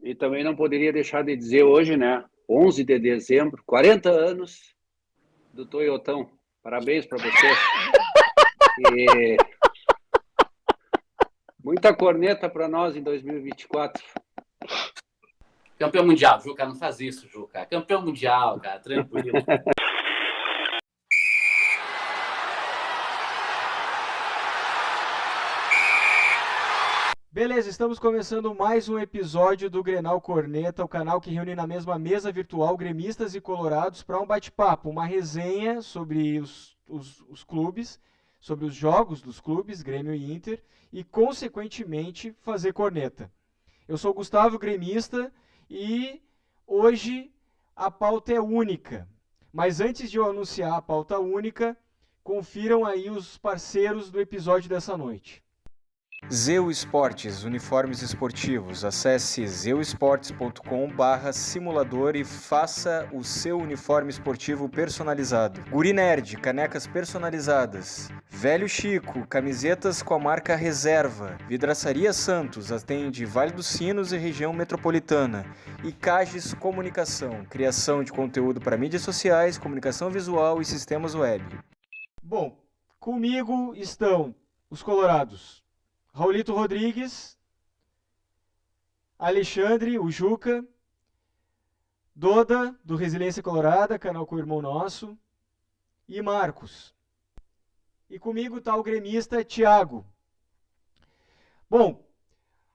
E também não poderia deixar de dizer hoje, né? 11 de dezembro, 40 anos do Toyotão. Parabéns para vocês. E muita corneta para nós em 2024. Campeão mundial, Juca, não faz isso, Juca. Campeão mundial, cara, tranquilo. Beleza, estamos começando mais um episódio do Grenal Corneta, o canal que reúne na mesma mesa virtual gremistas e colorados para um bate-papo, uma resenha sobre os clubes, sobre os jogos dos clubes, Grêmio e Inter, e consequentemente fazer corneta. Eu sou o Gustavo, gremista, e hoje a pauta é única. Mas antes de eu anunciar a pauta única, confiram aí os parceiros do episódio dessa noite. Zeu Esportes, uniformes esportivos. Acesse zeuesportes.com/simulador e faça o seu uniforme esportivo personalizado. Guri Nerd, canecas personalizadas. Velho Chico, camisetas com a marca Reserva. Vidraçaria Santos, atende Vale dos Sinos e região metropolitana. E Cages Comunicação, criação de conteúdo para mídias sociais, comunicação visual e sistemas web. Bom, comigo estão os colorados. Raulito Rodrigues, Alexandre, o Juca, Doda, do Resiliência Colorada, canal com o irmão nosso, e Marcos. E comigo está o gremista Thiago. Bom,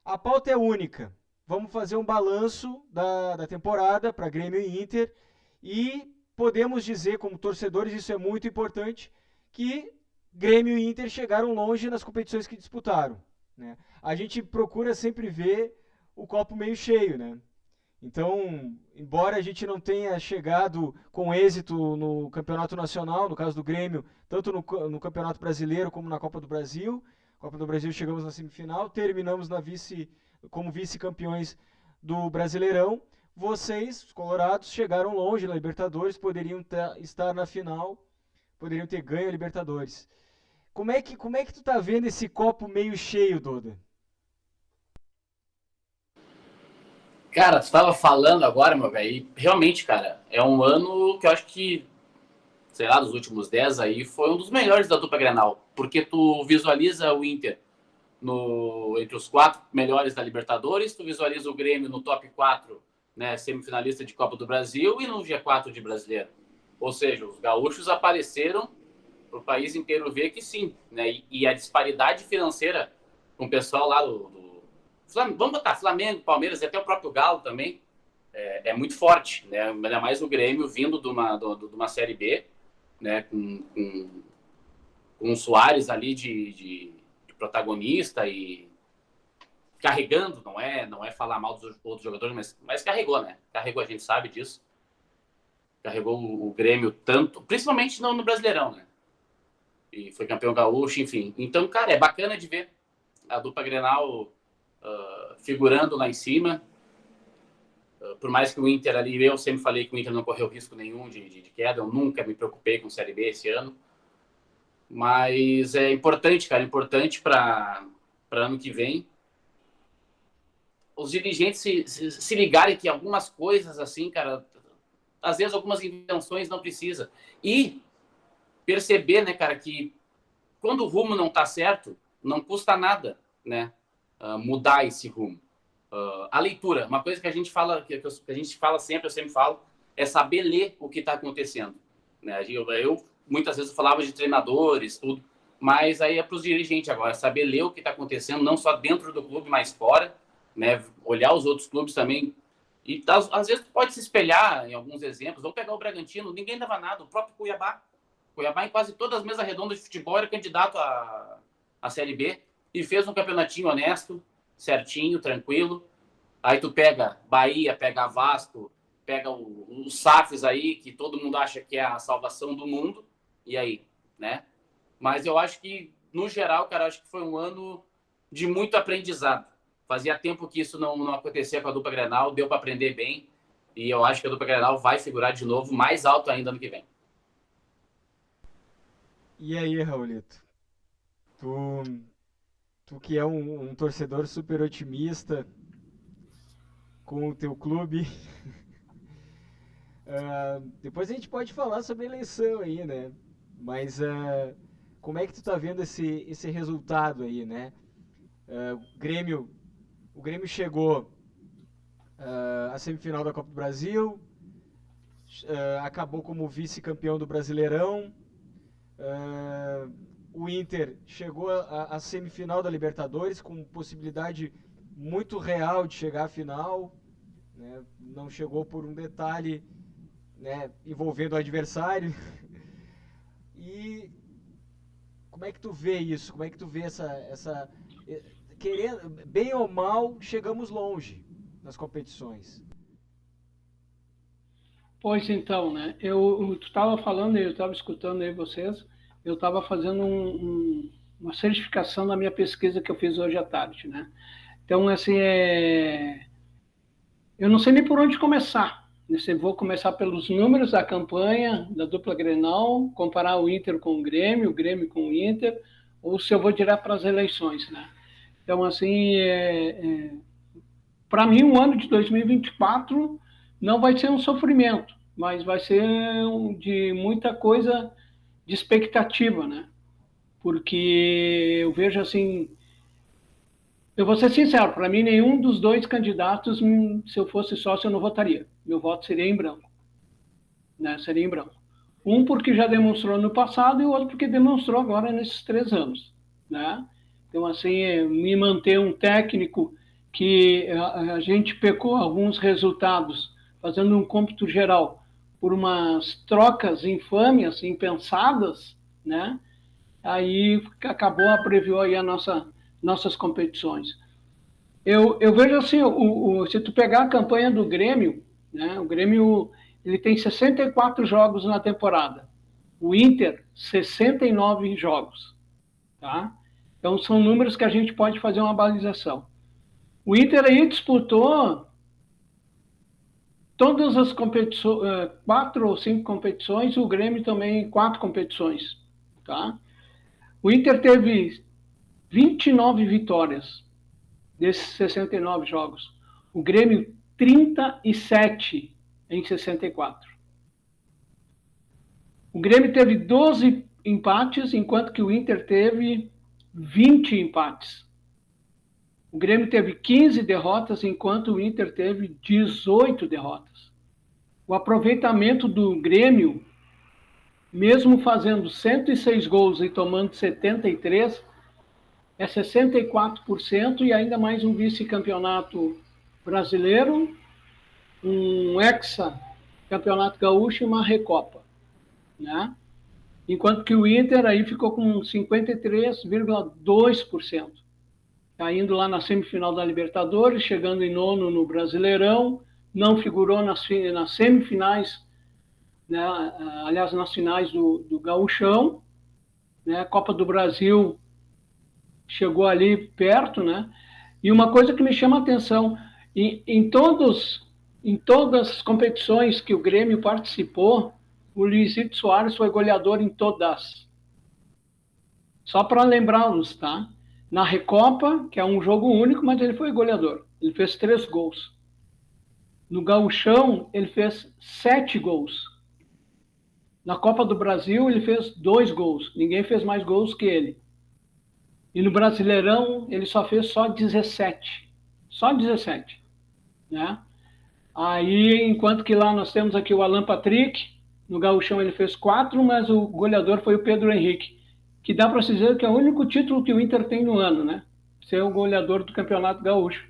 a pauta é única. Vamos fazer um balanço da temporada para Grêmio e Inter e podemos dizer, como torcedores, isso é muito importante, que Grêmio e Inter chegaram longe nas competições que disputaram, né? A gente procura sempre ver o copo meio cheio, né? Então, embora a gente não tenha chegado com êxito no Campeonato Nacional, no caso do Grêmio, tanto no Campeonato Brasileiro como na Copa do Brasil, Copa do Brasil chegamos na semifinal, terminamos como vice-campeões do Brasileirão. Vocês, os colorados, chegaram longe na Libertadores, poderiam estar na final, poderiam ter ganho a Libertadores. Como é que tu tá vendo esse copo meio cheio, Doda? Cara, tu estava falando agora, meu velho, e realmente, cara, é um ano que eu acho que, sei lá, dos últimos 10 aí, foi um dos melhores da dupla Grenal, porque tu visualiza o Inter entre os 4 melhores da Libertadores, tu visualiza o Grêmio no top 4, né, semifinalista de Copa do Brasil e no G4 de Brasileiro. Ou seja, os gaúchos apareceram para o país inteiro ver que sim, né? E a disparidade financeira com o pessoal lá vamos botar Flamengo, Palmeiras e até o próprio Galo também é muito forte, né? Ainda mais o Grêmio vindo de uma Série B, né? Com o Soares ali de protagonista e carregando, não é falar mal dos outros jogadores, mas carregou, né? Carregou, a gente sabe disso. Carregou o Grêmio tanto, principalmente no Brasileirão, né? E foi campeão gaúcho, enfim. Então, cara, é bacana de ver a dupla Grenal figurando lá em cima. Por mais que o Inter ali, eu sempre falei que o Inter não correu risco nenhum de queda, eu nunca me preocupei com Série B esse ano. Mas é importante, cara, importante para ano que vem os dirigentes se ligarem que algumas coisas assim, cara, às vezes algumas intenções não precisa. E perceber, né, cara, que quando o rumo não tá certo, não custa nada, né, mudar esse rumo. A leitura, uma coisa que a gente fala, que a gente fala sempre, eu sempre falo, é saber ler o que está acontecendo. Né? Eu muitas vezes falava de treinadores, tudo, mas aí é para os dirigentes agora, saber ler o que está acontecendo, não só dentro do clube, mas fora, né? Olhar os outros clubes também. E às vezes pode se espelhar em alguns exemplos. Vamos pegar o Bragantino, ninguém dava nada, o próprio Cuiabá. Cuiabá, em quase todas as mesas redondas de futebol, era candidato à Série B e fez um campeonatinho honesto, certinho, tranquilo. Aí tu pega Bahia, pega Vasco, pega os SAFs aí, que todo mundo acha que é a salvação do mundo, e aí, né? Mas eu acho que, no geral, cara, acho que foi um ano de muito aprendizado. Fazia tempo que isso não acontecia com a dupla Grenal, deu para aprender bem, e eu acho que a dupla Grenal vai figurar de novo mais alto ainda ano que vem. E aí, Raulito? Tu que é um torcedor super otimista, com o teu clube. Depois a gente pode falar sobre a eleição aí, né? Mas como é que tu tá vendo esse resultado aí, né? O Grêmio chegou à semifinal da Copa do Brasil, acabou como vice-campeão do Brasileirão. O Inter chegou à semifinal da Libertadores com possibilidade muito real de chegar à final, né? Não chegou por um detalhe, né, envolvendo o adversário. E como é que tu vê isso? Como é que tu vê essa querendo, bem ou mal, chegamos longe nas competições? Pois então, né? Tu estava falando, eu estava escutando aí vocês, eu estava fazendo uma certificação na minha pesquisa que eu fiz hoje à tarde, né? Então, assim, eu não sei nem por onde começar. Vou começar pelos números da campanha da dupla Grenal, comparar o Inter com o Grêmio com o Inter, ou se eu vou direto para as eleições, né? Então, assim, para mim, o ano de 2024 não vai ser um sofrimento, mas vai ser de muita coisa de expectativa, né? Porque eu vejo assim, eu vou ser sincero, para mim nenhum dos dois candidatos, se eu fosse sócio, eu não votaria. Meu voto seria em branco, né? Seria em branco. Um porque já demonstrou no passado e o outro porque demonstrou agora nesses 3 anos, né? Então, assim, me manter um técnico que a gente pecou alguns resultados, fazendo um cômputo geral, por umas trocas infâmias, impensadas, né? Aí acabou, abreviou aí nossas competições. Eu vejo assim, se tu pegar a campanha do Grêmio, né? O Grêmio ele tem 64 jogos na temporada. O Inter, 69 jogos. Tá? Então, são números que a gente pode fazer uma balização. O Inter aí disputou todas as competições, 4 ou 5 competições, o Grêmio também 4 competições. Tá? O Inter teve 29 vitórias desses 69 jogos. O Grêmio, 37 em 64. O Grêmio teve 12 empates, enquanto que o Inter teve 20 empates. O Grêmio teve 15 derrotas, enquanto o Inter teve 18 derrotas. O aproveitamento do Grêmio, mesmo fazendo 106 gols e tomando 73, é 64% e ainda mais um vice-campeonato brasileiro, um hexa-campeonato gaúcho e uma recopa, né? Enquanto que o Inter aí ficou com 53,2%. Está indo lá na semifinal da Libertadores, chegando em 9º no Brasileirão, não figurou nas semifinais, né? Aliás, nas finais do Gauchão, né? Copa do Brasil chegou ali perto, né? E uma coisa que me chama a atenção, em todas as competições que o Grêmio participou, o Luizito Soares foi goleador em todas. Só para lembrá-los, tá? Na Recopa, que é um jogo único, mas ele foi goleador. Ele fez 3 gols. No Gauchão, ele fez 7 gols. Na Copa do Brasil, ele fez 2 gols. Ninguém fez mais gols que ele. E no Brasileirão, ele só fez 17. Só 17. Né? Aí, enquanto que lá nós temos aqui o Alan Patrick, no Gauchão ele fez 4, mas o goleador foi o Pedro Henrique, que dá para se dizer que é o único título que o Inter tem no ano, né? Ser o goleador do Campeonato Gaúcho.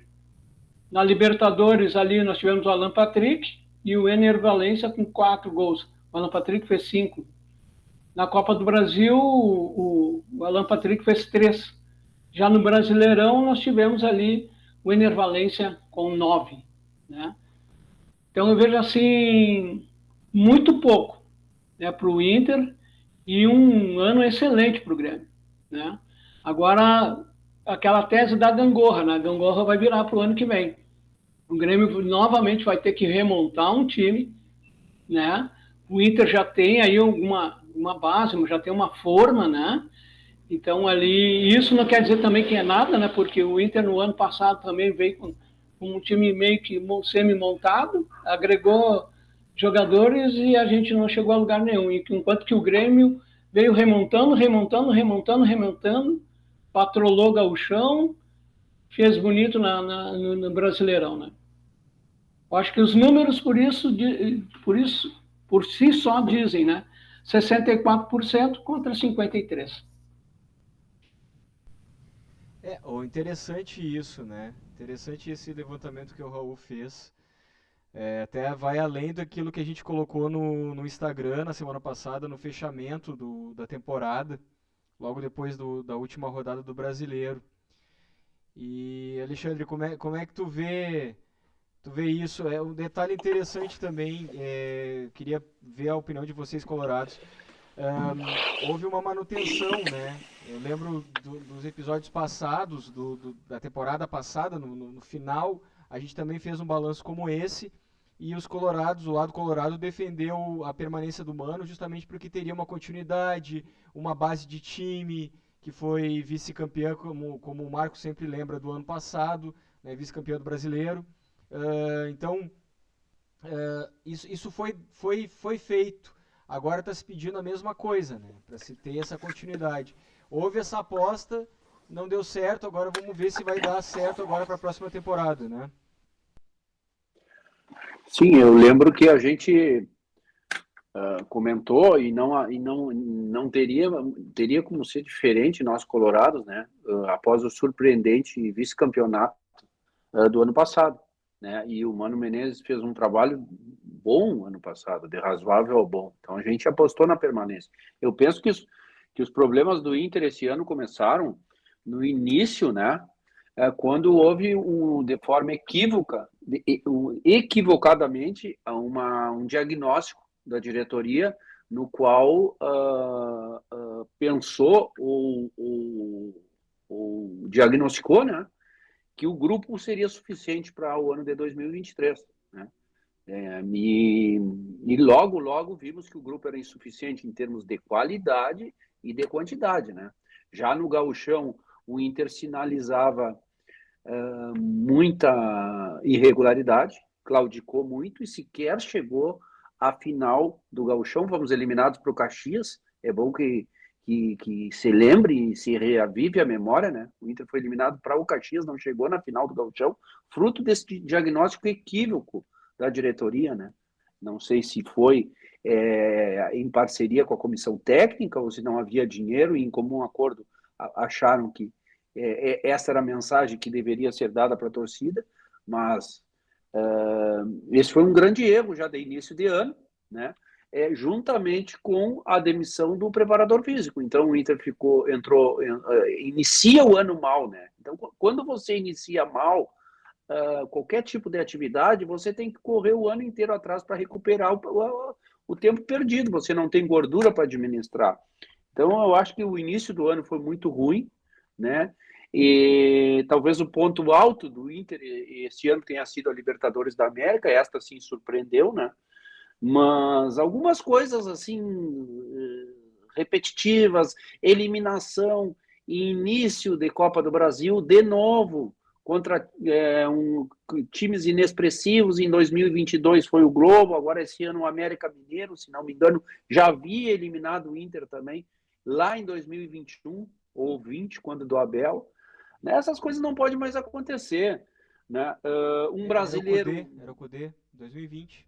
Na Libertadores, ali nós tivemos o Alan Patrick e o Ener Valencia com 4 gols. O Alan Patrick fez 5. Na Copa do Brasil, o Alan Patrick fez 3. Já no Brasileirão, nós tivemos ali o Ener Valencia com 9. Né? Então, eu vejo assim, muito pouco, né, para o Inter e um ano excelente para o Grêmio. Né? Agora, aquela tese da gangorra, né? A gangorra vai virar para o ano que vem. O Grêmio novamente vai ter que remontar um time, né? O Inter já tem aí uma base, já tem uma forma, né? Então ali, isso não quer dizer também que é nada, né? Porque o Inter no ano passado também veio com com um time meio que semi-montado, agregou jogadores e a gente não chegou a lugar nenhum. Enquanto que o Grêmio veio remontando, patrolou o Gauchão, fez bonito no Brasileirão, né? Eu acho que os números por si só dizem, né? 64% contra 53%. Interessante isso, né? Interessante esse levantamento que o Raul fez. Até vai além daquilo que a gente colocou no Instagram na semana passada, no fechamento da temporada, logo depois da última rodada do Brasileiro. E, Alexandre, como é que tu vê isso? Um detalhe interessante também, queria ver a opinião de vocês colorados. Houve uma manutenção, né? Eu lembro dos episódios passados, da temporada passada, no final, a gente também fez um balanço como esse, e os colorados, o lado colorado, defendeu a permanência do Mano justamente porque teria uma continuidade, uma base de time, que foi vice-campeã, como o Marco sempre lembra, do ano passado, né, vice-campeão do Brasileiro. Então, isso foi feito. Agora está se pedindo a mesma coisa, né, para se ter essa continuidade. Houve essa aposta, não deu certo, agora vamos ver se vai dar certo agora para a próxima temporada, né? Sim, eu lembro que a gente comentou e não teria como ser diferente nós colorados, né? Após o surpreendente vice-campeonato do ano passado, né? E o Mano Menezes fez um trabalho bom ano passado, de razoável ao bom. Então a gente apostou na permanência. Eu penso que os problemas do Inter esse ano começaram no início, né? Quando houve de forma equivocadamente um diagnóstico da diretoria no qual pensou ou diagnosticou, né, que o grupo seria suficiente para o ano de 2023, né? E logo vimos que o grupo era insuficiente em termos de qualidade e de quantidade, né? Já no Gauchão, o Inter sinalizava muita irregularidade, claudicou muito e sequer chegou à final do Gauchão. Fomos eliminados para o Caxias. É bom que se lembre e se reavive a memória, né? O Inter foi eliminado para o Caxias, não chegou na final do Gauchão, fruto desse diagnóstico equívoco da diretoria, né? Não sei se foi em parceria com a comissão técnica ou se não havia dinheiro e em comum acordo acharam que essa era a mensagem que deveria ser dada para a torcida, mas esse foi um grande erro já de início de ano, né? Juntamente com a demissão do preparador físico. Então o Inter inicia o ano mal, né? Então quando você inicia mal qualquer tipo de atividade, você tem que correr o ano inteiro atrás para recuperar o tempo perdido. Você não tem gordura para administrar. Então eu acho que o início do ano foi muito ruim, né? E talvez o ponto alto do Inter esse ano tenha sido a Libertadores da América. Esta sim surpreendeu, né? Mas algumas coisas assim repetitivas, eliminação e início de Copa do Brasil de novo contra times inexpressivos. Em 2022 foi o Globo, agora esse ano o América Mineiro, se não me engano, já havia eliminado o Inter também lá em 2021 ou 20, quando do Abel. Essas coisas não podem mais acontecer, né? Brasileiro... Era o Cudê, 2020.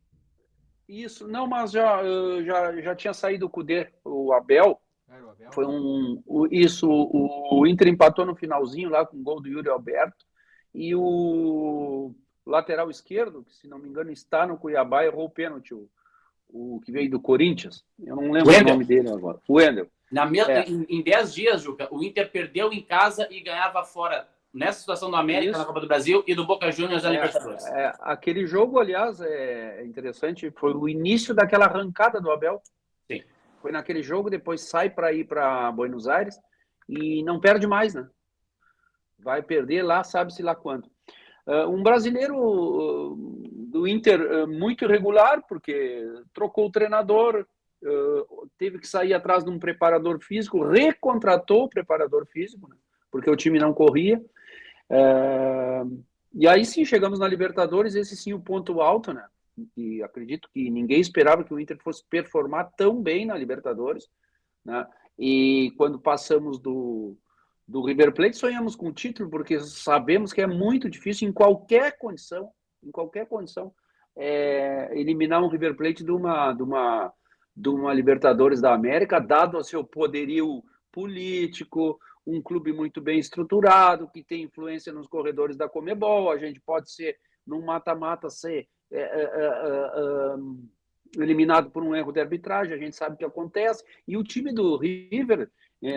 Isso, não, mas já tinha saído o Cudê, o Abel. Era o Abel? Foi o Inter empatou no finalzinho lá com o gol do Yuri Alberto, e o lateral esquerdo, que se não me engano está no Cuiabá, errou o pênalti, o que veio do Corinthians. Eu não lembro o nome dele agora. O Wendel. Em 10 dias, Juca, o Inter perdeu em casa e ganhava fora, nessa situação do América, Isso. Na Copa do Brasil, e do Boca Juniors na Libertadores. Aquele jogo, aliás, é interessante, foi o início daquela arrancada do Abel. Sim. Foi naquele jogo, depois sai para ir para Buenos Aires e não perde mais, né? Vai perder lá, sabe-se lá quando. Um brasileiro do Inter muito irregular, porque trocou o treinador, teve que sair atrás de um preparador físico, recontratou o preparador físico, né? Porque o time não corria. E aí sim, chegamos na Libertadores, esse sim o ponto alto, né? E acredito que ninguém esperava que o Inter fosse performar tão bem na Libertadores, né? E quando passamos do River Plate, sonhamos com o título, porque sabemos que é muito difícil em qualquer condição, eliminar um River Plate de uma Libertadores da América, dado o seu poderio político, um clube muito bem estruturado, que tem influência nos corredores da Conmebol. A gente pode ser, num mata-mata, ser eliminado por um erro de arbitragem, a gente sabe o que acontece. E o time do River,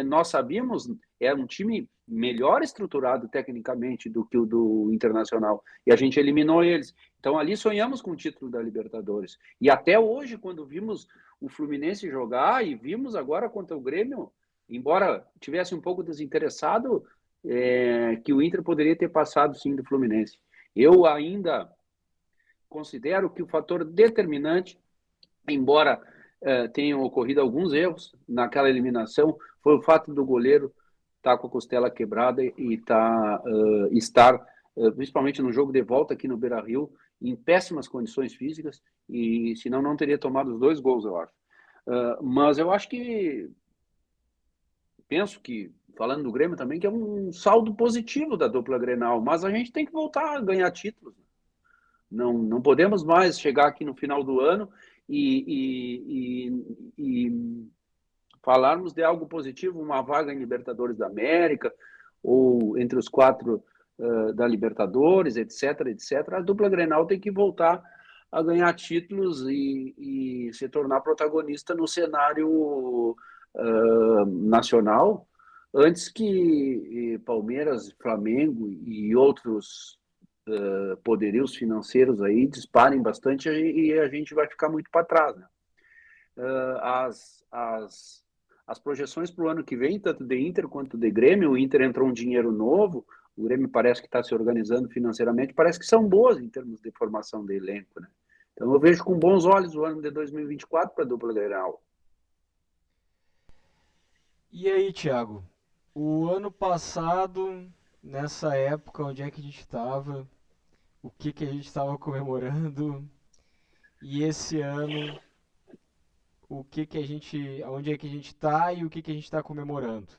nós sabíamos, era um time melhor estruturado tecnicamente do que o do Internacional. E a gente eliminou eles. Então ali sonhamos com o título da Libertadores. E até hoje, quando vimos o Fluminense jogar e vimos agora contra o Grêmio, embora tivesse um pouco desinteressado, que o Inter poderia ter passado sim do Fluminense. Eu ainda considero que o fator determinante, embora tenham ocorrido alguns erros naquela eliminação, foi o fato do goleiro estar com a costela quebrada e estar, principalmente no jogo de volta aqui no Beira-Rio, em péssimas condições físicas, e senão não teria tomado os 2 gols, eu acho. Mas eu acho que, penso que, falando do Grêmio também, que é um saldo positivo da dupla Grenal, mas a gente tem que voltar a ganhar títulos. Não podemos mais chegar aqui no final do ano e falarmos de algo positivo, uma vaga em Libertadores da América, ou entre os 4 da Libertadores, etc, etc. A dupla Grenal tem que voltar a ganhar títulos e se tornar protagonista no cenário nacional, antes que Palmeiras, Flamengo e outros poderios financeiros aí disparem bastante e a gente vai ficar muito para trás, né? As projeções para o ano que vem, tanto de Inter quanto de Grêmio, o Inter entrou um dinheiro novo, o Grêmio parece que está se organizando financeiramente, parece que são boas em termos de formação de elenco, né? Então eu vejo com bons olhos o ano de 2024 para a dupla Grenal. E aí, Thiago? O ano passado, nessa época, onde é que a gente estava? O que que a gente estava comemorando? E esse ano, o que que a gente, onde é que a gente está e o que que a gente está comemorando?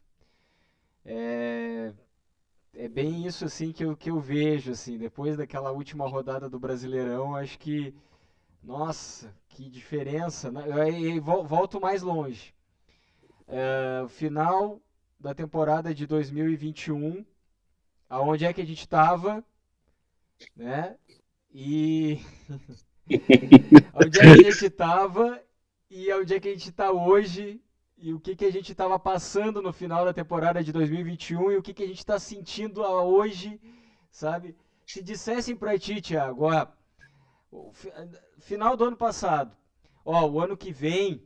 É, é bem isso assim que eu vejo assim, depois daquela última rodada do Brasileirão, acho que, nossa, que diferença, né? E volto mais longe. O final da temporada de 2021, aonde é que a gente estava, né? E onde é que a gente estava e onde é que a gente está hoje e o que que a gente estava passando no final da temporada de 2021 e o que que a gente está sentindo hoje, sabe? Se dissessem para ti, Thiago, ó, final do ano passado, ó, o ano que vem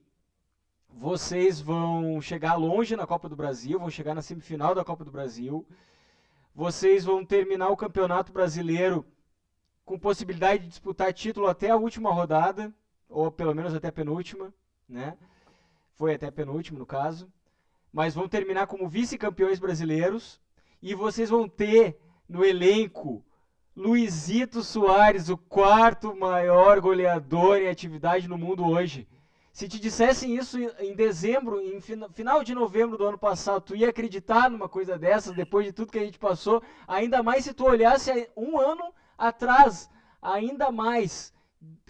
vocês vão chegar longe na Copa do Brasil, vão chegar na semifinal da Copa do Brasil, vocês vão terminar o Campeonato Brasileiro com possibilidade de disputar título até a última rodada, ou pelo menos até a penúltima, né? Foi até a penúltima, no caso. Mas vão terminar como vice-campeões brasileiros, e vocês vão ter no elenco Luizito Soares, o 4º maior goleador em atividade no mundo hoje. Se te dissessem isso em dezembro, em final de novembro do ano passado, tu ia acreditar numa coisa dessas, depois de tudo que a gente passou? Ainda mais se tu olhasse um ano atrás, ainda mais,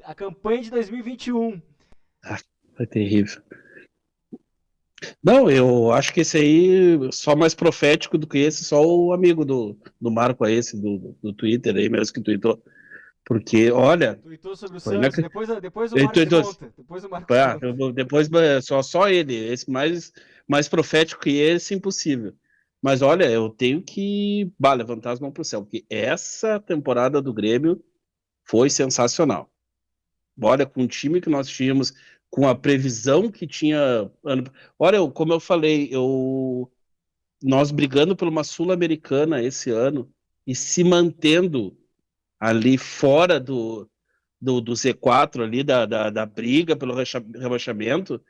a campanha de 2021. Foi terrível. Não, eu acho que esse aí, só mais profético do que esse, só o amigo do Marco aí, esse do Twitter aí mesmo que tweetou. Porque, olha... Tweetou sobre o foi Santos, depois o Marcos conta. Depois o Marcos conta. Depois, só ele, esse mais profético que esse, impossível. Mas olha, eu tenho que levantar as mãos pro céu, porque essa temporada do Grêmio foi sensacional. Olha, com o time que nós tínhamos, com a previsão que tinha... Olha, como eu falei, nós brigando por uma Sul-Americana esse ano e se mantendo ali fora do Z4, ali da briga pelo rebaixamento,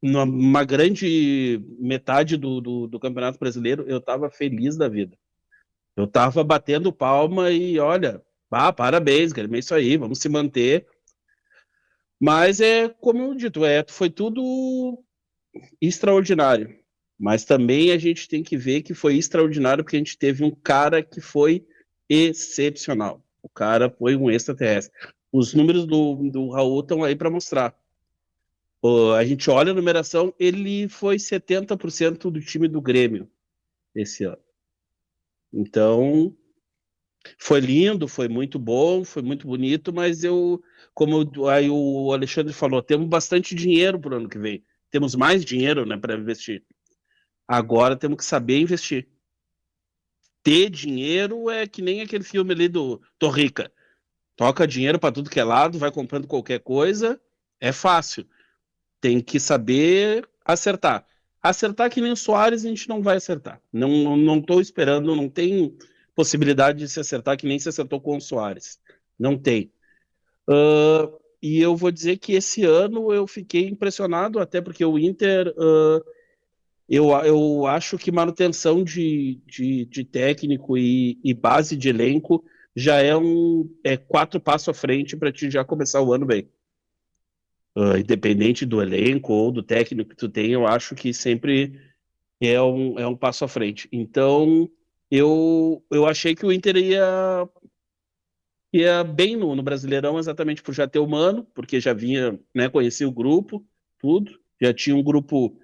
numa grande metade do Campeonato Brasileiro, eu estava feliz da vida. Eu tava batendo palma e olha, parabéns, Grêmio, é isso aí, vamos se manter. Mas é como eu dito, foi tudo extraordinário. Mas também a gente tem que ver que foi extraordinário porque a gente teve um cara que foi excepcional. O cara foi um extraterrestre. Os números do Raul estão aí para mostrar. A gente olha a numeração, ele foi 70% do time do Grêmio esse ano. Então, foi lindo, foi muito bom, foi muito bonito, mas como aí o Alexandre falou, temos bastante dinheiro para o ano que vem. Temos mais dinheiro, né, para investir. Agora temos que saber investir. Ter dinheiro é que nem aquele filme ali do Tô Rica. Toca dinheiro para tudo que é lado, vai comprando qualquer coisa, é fácil. Tem que saber acertar. Acertar que nem o Soares a gente não vai acertar. Não estou esperando, não tem possibilidade de se acertar que nem se acertou com o Soares. Não tem. E eu vou dizer que esse ano eu fiquei impressionado, até porque o Inter, eu acho que manutenção de técnico e base de elenco já é 4 passos à frente para ti já começar o ano bem. Independente do elenco ou do técnico que tu tem, eu acho que sempre é um passo à frente. Então, eu achei que o Inter ia bem no Brasileirão, exatamente por já ter o Mano, porque já vinha, né, conhecia o grupo, tudo, já tinha um grupo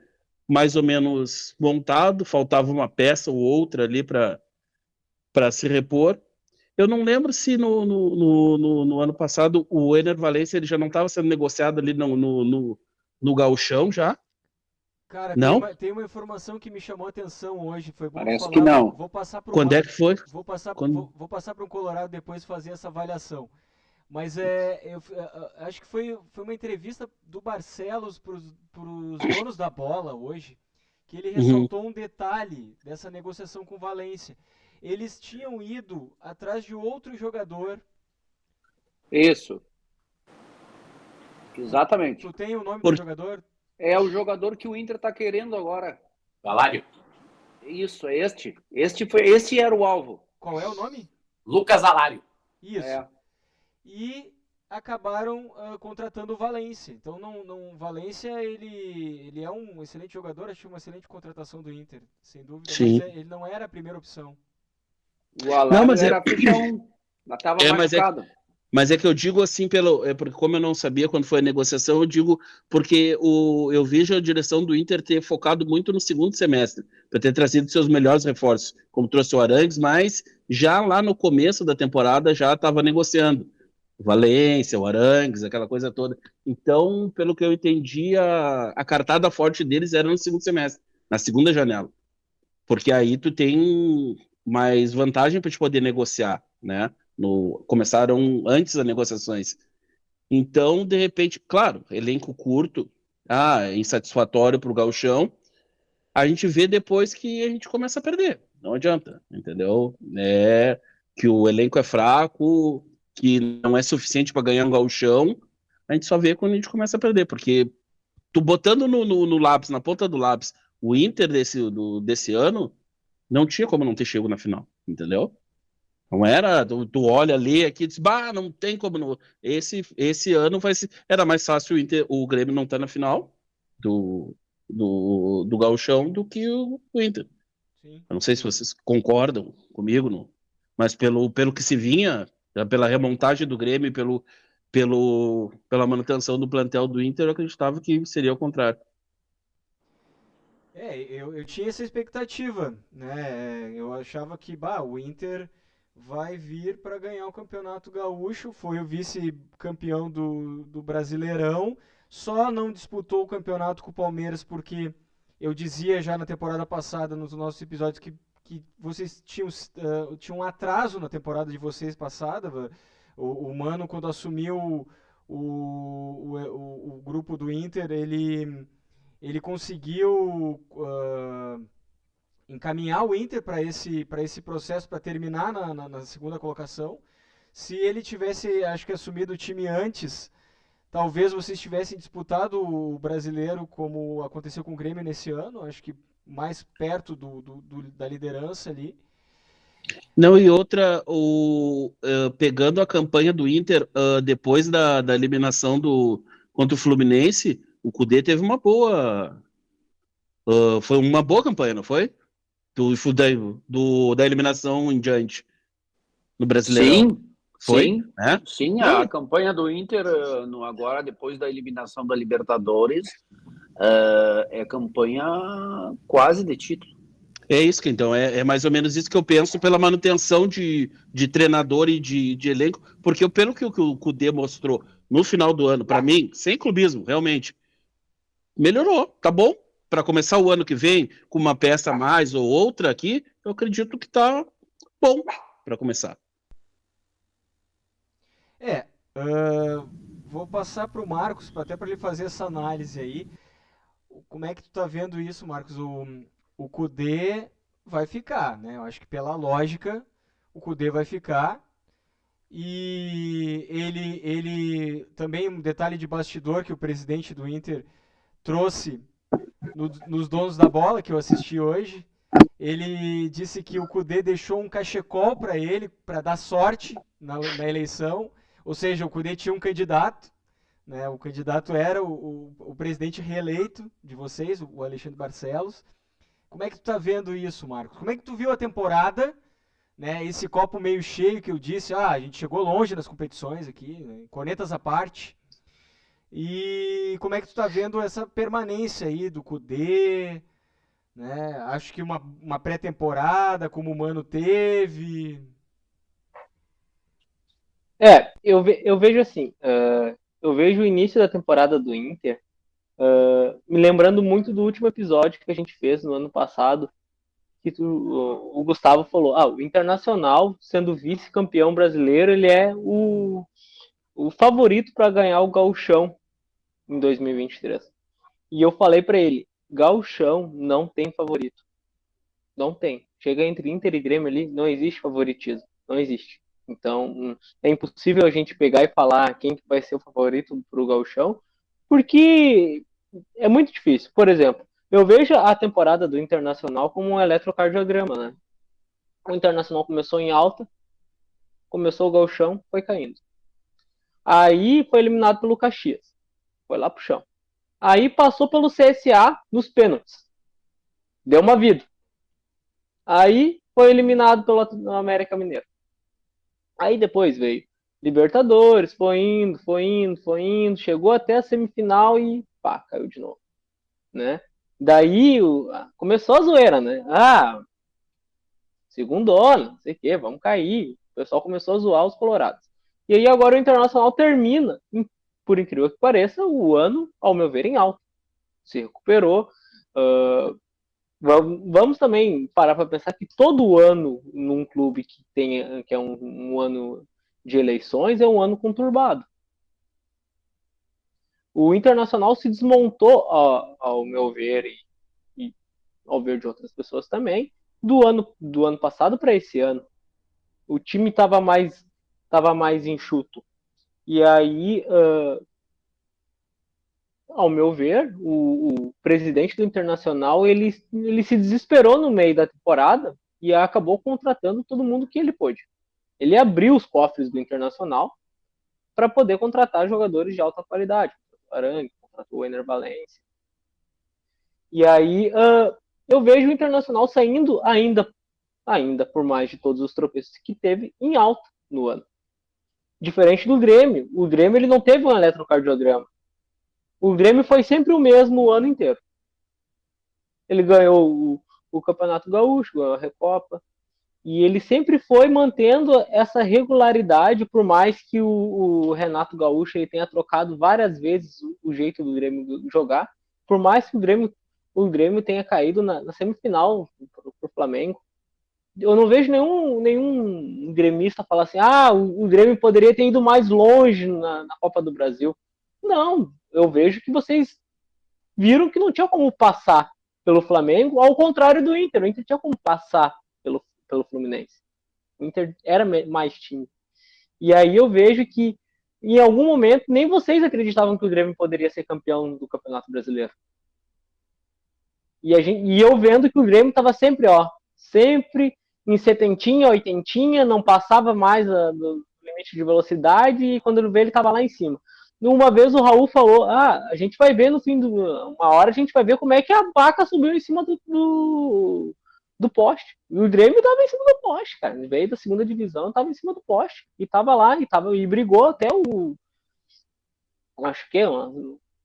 mais ou menos montado, faltava uma peça ou outra ali para se repor. Eu não lembro se no ano passado o Ener Valencia ele já não estava sendo negociado ali no Gauchão já? Cara, Não? tem uma informação que me chamou a atenção hoje. Foi bom tu Parece que falar. não. Vou passar para Quando é que foi? Quando... vou passar para um Colorado depois fazer essa avaliação. Mas eu acho que foi uma entrevista do Barcelos para os donos da bola hoje, que ele Uhum. ressaltou um detalhe dessa negociação com o Valência. Eles tinham ido atrás de outro jogador. Isso. Exatamente. Tu tem o nome Por- do jogador? É o jogador que o Inter está querendo agora. Valário. Isso, é este. Esse era o alvo. Qual é o nome? Lucas Alário. Isso. É. E acabaram contratando o Valência. Então, Valência ele é um excelente jogador, achei uma excelente contratação do Inter, sem dúvida. Sim. Mas ele não era a primeira opção. O Alário Não, mas era a ficha 1. Estava machucado. Mas é que eu digo assim, porque como eu não sabia quando foi a negociação, eu digo porque eu vejo a direção do Inter ter focado muito no segundo semestre, para ter trazido seus melhores reforços, como trouxe o Arangues, mas já lá no começo da temporada já estava negociando. O Valência, o Arangues, aquela coisa toda. Então, pelo que eu entendi, a cartada forte deles era no segundo semestre, na segunda janela. Porque aí tu tem mais vantagem para te poder negociar, né? Começaram antes as negociações. Então, de repente, claro, elenco curto, insatisfatório para o gauchão, a gente vê depois que a gente começa a perder. Não adianta, entendeu? Que o elenco é fraco, que não é suficiente para ganhar um gauchão, a gente só vê quando a gente começa a perder, porque tu botando no lápis, na ponta do lápis, o Inter desse ano, não tinha como não ter chego na final, entendeu? Não era, tu olha ali aqui e diz, não tem como. Esse ano era mais fácil o Grêmio não estar na final do Gauchão do que o Inter. Sim. Eu não sei se vocês concordam comigo, mas pelo que se vinha, pela remontagem do Grêmio e pela manutenção do plantel do Inter, eu acreditava que seria o contrário. Eu tinha essa expectativa, né? Eu achava que, o Inter vai vir para ganhar o Campeonato Gaúcho, foi o vice-campeão do Brasileirão, só não disputou o campeonato com o Palmeiras porque eu dizia já na temporada passada, nos nossos episódios, que vocês tinham um atraso na temporada de vocês passada. O Mano, quando assumiu o grupo do Inter, ele conseguiu encaminhar o Inter para esse processo, para terminar na segunda colocação. Se ele tivesse, acho que, assumido o time antes, talvez vocês tivessem disputado o Brasileiro como aconteceu com o Grêmio nesse ano, acho que mais perto da liderança ali. Não, e outra, pegando a campanha do Inter, depois da eliminação contra o Fluminense, o Cudê teve uma boa. Foi uma boa campanha, não foi? Da eliminação em diante no Brasileirão. Sim, Foi? sim, Né? sim. A Não, campanha do Inter, agora, depois da eliminação da Libertadores, é campanha quase de título. é isso que então, é mais ou menos isso que eu penso pela manutenção de treinador e de elenco, porque pelo que o Cudê mostrou no final do ano, para mim, sem clubismo, realmente, melhorou, tá bom? Para começar o ano que vem com uma peça a mais ou outra aqui, eu acredito que tá bom para começar. Vou passar para o Marcos, até para ele fazer essa análise aí. Como é que tu tá vendo isso, Marcos? O Cudê vai ficar, né? Eu acho que pela lógica, o Cudê vai ficar. E ele também, um detalhe de bastidor que o presidente do Inter trouxe nos donos da bola, que eu assisti hoje. Ele disse que o Cudê deixou um cachecol para ele, para dar sorte na eleição. Ou seja, o Cudê tinha um candidato, né? O candidato era o presidente reeleito de vocês, o Alexandre Barcelos. Como é que tu tá vendo isso, Marcos? Como é que tu viu a temporada, né? Esse copo meio cheio que eu disse, a gente chegou longe nas competições aqui, né? Cornetas à parte. E como é que tu tá vendo essa permanência aí do Cudê, né? Acho que uma pré-temporada, como o Mano teve. Eu vejo assim, eu vejo o início da temporada do Inter me lembrando muito do último episódio que a gente fez no ano passado, que o Gustavo falou, o Internacional, sendo vice-campeão brasileiro, ele é o favorito para ganhar o Gauchão em 2023. E eu falei para ele, Gauchão não tem favorito. Não tem. Chega entre Inter e Grêmio ali, não existe favoritismo. Não existe. Então, é impossível a gente pegar e falar quem que vai ser o favorito pro Gauchão, porque é muito difícil. Por exemplo, eu vejo a temporada do Internacional como um eletrocardiograma, né? O Internacional começou em alta, começou o Gauchão, foi caindo. Aí foi eliminado pelo Caxias. Foi lá pro chão. Aí passou pelo CSA nos pênaltis. Deu uma vida. Aí foi eliminado pelo América Mineiro. Aí depois veio Libertadores, foi indo, chegou até a semifinal e pá, caiu de novo, né? Daí começou a zoeira, né? Segundona, não sei o que, vamos cair. O pessoal começou a zoar os colorados. E aí agora o Internacional termina, por incrível que pareça, o ano, ao meu ver, em alta. Se recuperou. Vamos também parar para pensar que todo ano num clube que é um ano de eleições é um ano conturbado. O Internacional se desmontou, ao meu ver e ao ver de outras pessoas também, do ano passado para esse ano. O time estava mais enxuto. E aí, ao meu ver, o presidente do Internacional ele se desesperou no meio da temporada e acabou contratando todo mundo que ele pôde. Ele abriu os cofres do Internacional para poder contratar jogadores de alta qualidade. O Arangue, contratou o Ener Valencia. E aí eu vejo o Internacional saindo ainda por mais de todos os tropeços que teve, em alta no ano. Diferente do Grêmio. O Grêmio ele não teve um eletrocardiograma. O Grêmio foi sempre o mesmo o ano inteiro. Ele ganhou o Campeonato Gaúcho, ganhou a Recopa, e ele sempre foi mantendo essa regularidade, por mais que o Renato Gaúcho ele tenha trocado várias vezes o jeito do Grêmio jogar, por mais que o Grêmio tenha caído na semifinal pro Flamengo. Eu não vejo nenhum gremista falar assim, o Grêmio poderia ter ido mais longe na Copa do Brasil. Não, eu vejo que vocês viram que não tinha como passar pelo Flamengo, ao contrário do Inter. O Inter tinha como passar pelo Fluminense. O Inter era mais time. E aí eu vejo que, em algum momento, nem vocês acreditavam que o Grêmio poderia ser campeão do Campeonato Brasileiro. E eu vendo que o Grêmio estava sempre em 70, 80, não passava mais do limite de velocidade, e quando ele veio, ele estava lá em cima. Uma vez o Raul falou, a gente vai ver no fim uma hora a gente vai ver como é que a vaca subiu em cima do poste. E o Grêmio estava em cima do poste, cara. Ele veio da segunda divisão, estava em cima do poste. E estava lá, e brigou até acho que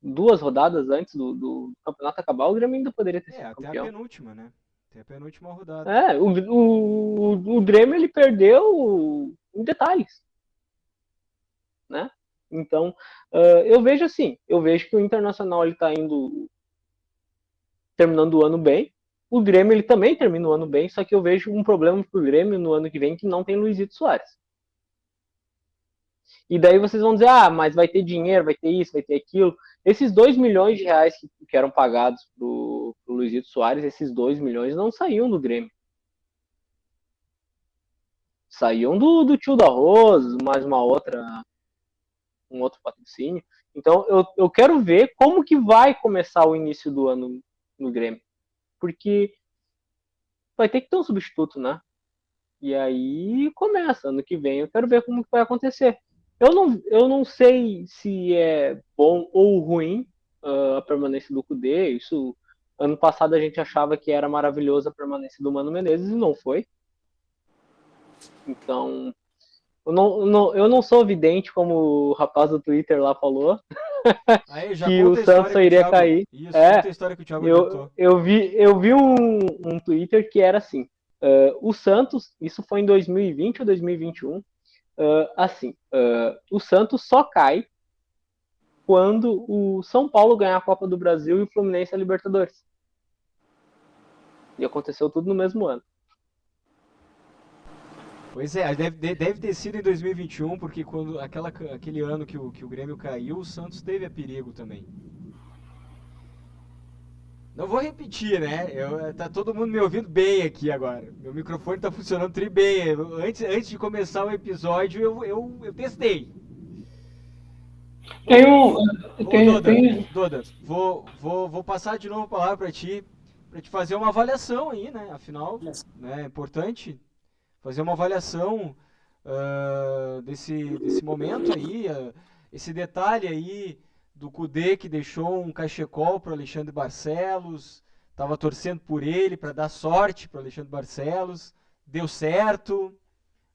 2 rodadas antes do campeonato acabar, o Grêmio ainda poderia ter sido até campeão. a penúltima, né? Até a penúltima rodada. O Grêmio, ele perdeu em detalhes, né? Então, eu vejo assim, que o Internacional ele tá terminando o ano bem. O Grêmio ele também termina o ano bem, só que eu vejo um problema pro Grêmio no ano que vem, que não tem Luizito Soares. E daí vocês vão dizer, mas vai ter dinheiro, vai ter isso, vai ter aquilo. Esses 2 milhões de reais que eram pagados pro Luizito Soares, esses 2 milhões não saíam do Grêmio. Saíam do Tio do Arroz, mais um outro patrocínio. Então, eu quero ver como que vai começar o início do ano no Grêmio. Porque vai ter que ter um substituto, né? E aí começa. Ano que vem eu quero ver como que vai acontecer. Eu não sei se é bom ou ruim a permanência do Kudê. Isso, ano passado a gente achava que era maravilhosa a permanência do Mano Menezes e não foi. Então, eu não sou vidente, como o rapaz do Twitter lá falou, Aí, já que conta o a história Santos só iria Thiago... cair. Isso, conta a história que o Thiago inventou. Eu vi um Twitter que era assim, o Santos, isso foi em 2020 ou 2021, o Santos só cai quando o São Paulo ganhar a Copa do Brasil e o Fluminense a Libertadores. E aconteceu tudo no mesmo ano. Pois é, deve ter sido em 2021, porque quando aquele ano que o Grêmio caiu, o Santos teve a perigo também. Não vou repetir, né? Tá todo mundo me ouvindo bem aqui agora. Meu microfone tá funcionando tri bem. Antes de começar o episódio, eu testei. Doda, vou passar de novo a palavra para te fazer uma avaliação aí, né? Afinal, né, é importante fazer uma avaliação desse momento aí, esse detalhe aí do Kudê que deixou um cachecol para Alexandre Barcelos, estava torcendo por ele para dar sorte para Alexandre Barcelos, deu certo,